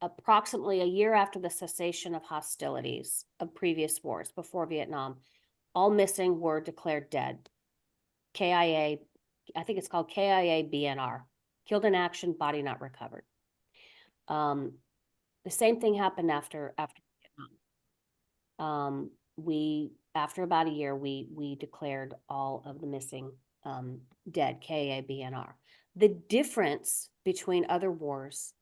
approximately a year after the cessation of hostilities of previous wars before Vietnam, all missing were declared dead. KIA, I think it's called KIA BNR, killed in action, body not recovered. The same thing happened after Vietnam. After about a year, we declared all of the missing dead, KIA BNR. The difference between other wars,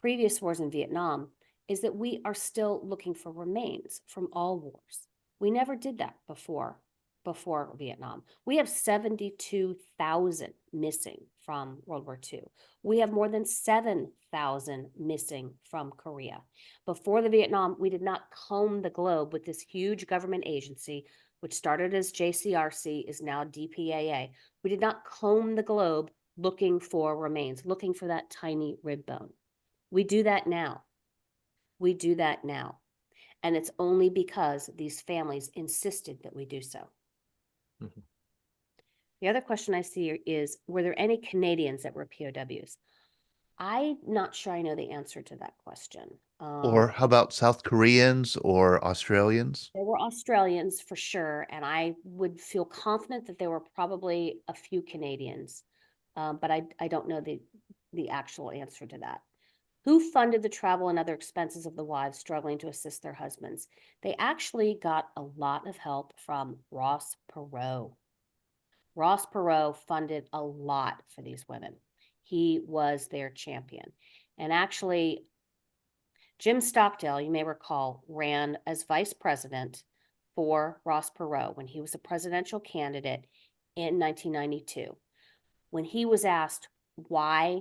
previous wars in Vietnam, is that we are still looking for remains from all wars. We never did that before Vietnam. We have 72,000 missing from World War II. We have more than 7,000 missing from Korea. Before the Vietnam, we did not comb the globe with this huge government agency, which started as JCRC, is now DPAA. We did not comb the globe looking for remains, looking for that tiny rib bone. We do that now. We do that now. And it's only because these families insisted that we do so. Mm-hmm. The other question I see is, were there any Canadians that were POWs? I'm not sure I know the answer to that question. Or how about South Koreans or Australians? There were Australians for sure, and I would feel confident that there were probably a few Canadians, but I don't know the actual answer to that. Who funded the travel and other expenses of the wives struggling to assist their husbands? They actually got a lot of help from Ross Perot. Ross Perot funded a lot for these women. He was their champion. And actually, Jim Stockdale, you may recall, ran as vice president for Ross Perot when he was a presidential candidate in 1992. When he was asked, why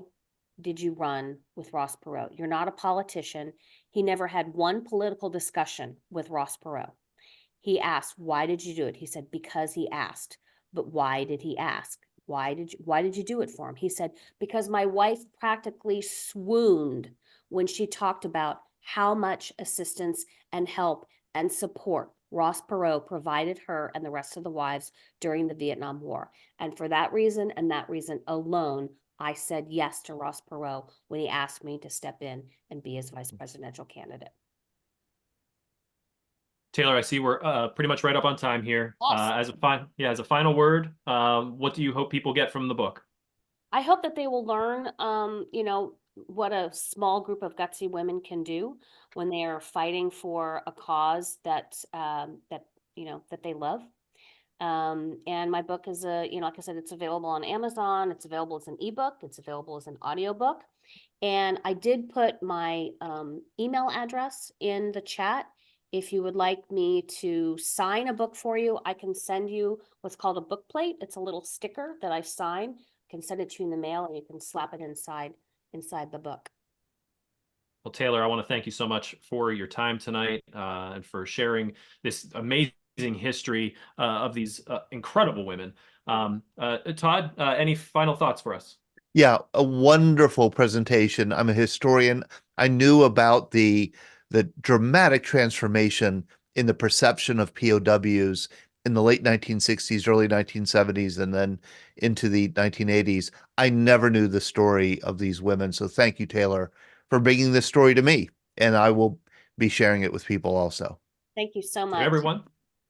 did you run with Ross Perot? You're not a politician. He never had one political discussion with Ross Perot. He asked, why did you do it? He said, because he asked. But why did he ask? Why did you do it for him? He said, because my wife practically swooned when she talked about how much assistance and help and support Ross Perot provided her and the rest of the wives during the Vietnam War. And for that reason and that reason alone, I said yes to Ross Perot when he asked me to step in and be his vice presidential candidate. Taylor, I see we're pretty much right up on time here. Yes. As a final word, what do you hope people get from the book? I hope that they will learn, what a small group of gutsy women can do when they are fighting for a cause that they love. And my book is like I said, it's available on Amazon. It's available as an ebook. It's available as an audiobook. And I did put my email address in the chat. If you would like me to sign a book for you, I can send you what's called a book plate. It's a little sticker that I sign. I can send it to you in the mail, and you can slap it inside the book. Well, Taylor, I want to thank you so much for your time tonight and for sharing this amazing history of these incredible women. Todd, any final thoughts for us? Yeah, a wonderful presentation. I'm a historian. I knew about the dramatic transformation in the perception of POWs in the late 1960s, early 1970s, and then into the 1980s. I never knew the story of these women. So thank you, Taylor, for bringing this story to me. And I will be sharing it with people also. Thank you so much. Everyone,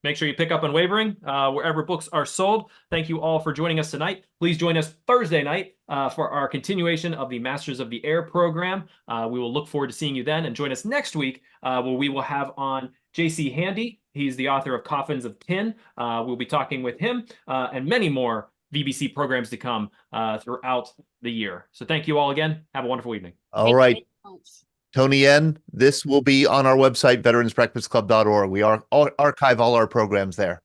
make sure you pick up Unwavering wherever books are sold. Thank you all for joining us tonight. Please join us Thursday night for our continuation of the Masters of the Air program. We will look forward to seeing you then, and join us next week where we will have on J.C. Handy. He's the author of Coffins of Tin. We'll be talking with him and many more VBC programs to come throughout the year. So thank you all again. Have a wonderful evening. All right. Tony N, this will be on our website, veteransbreakfastclub.org. We archive all our programs there.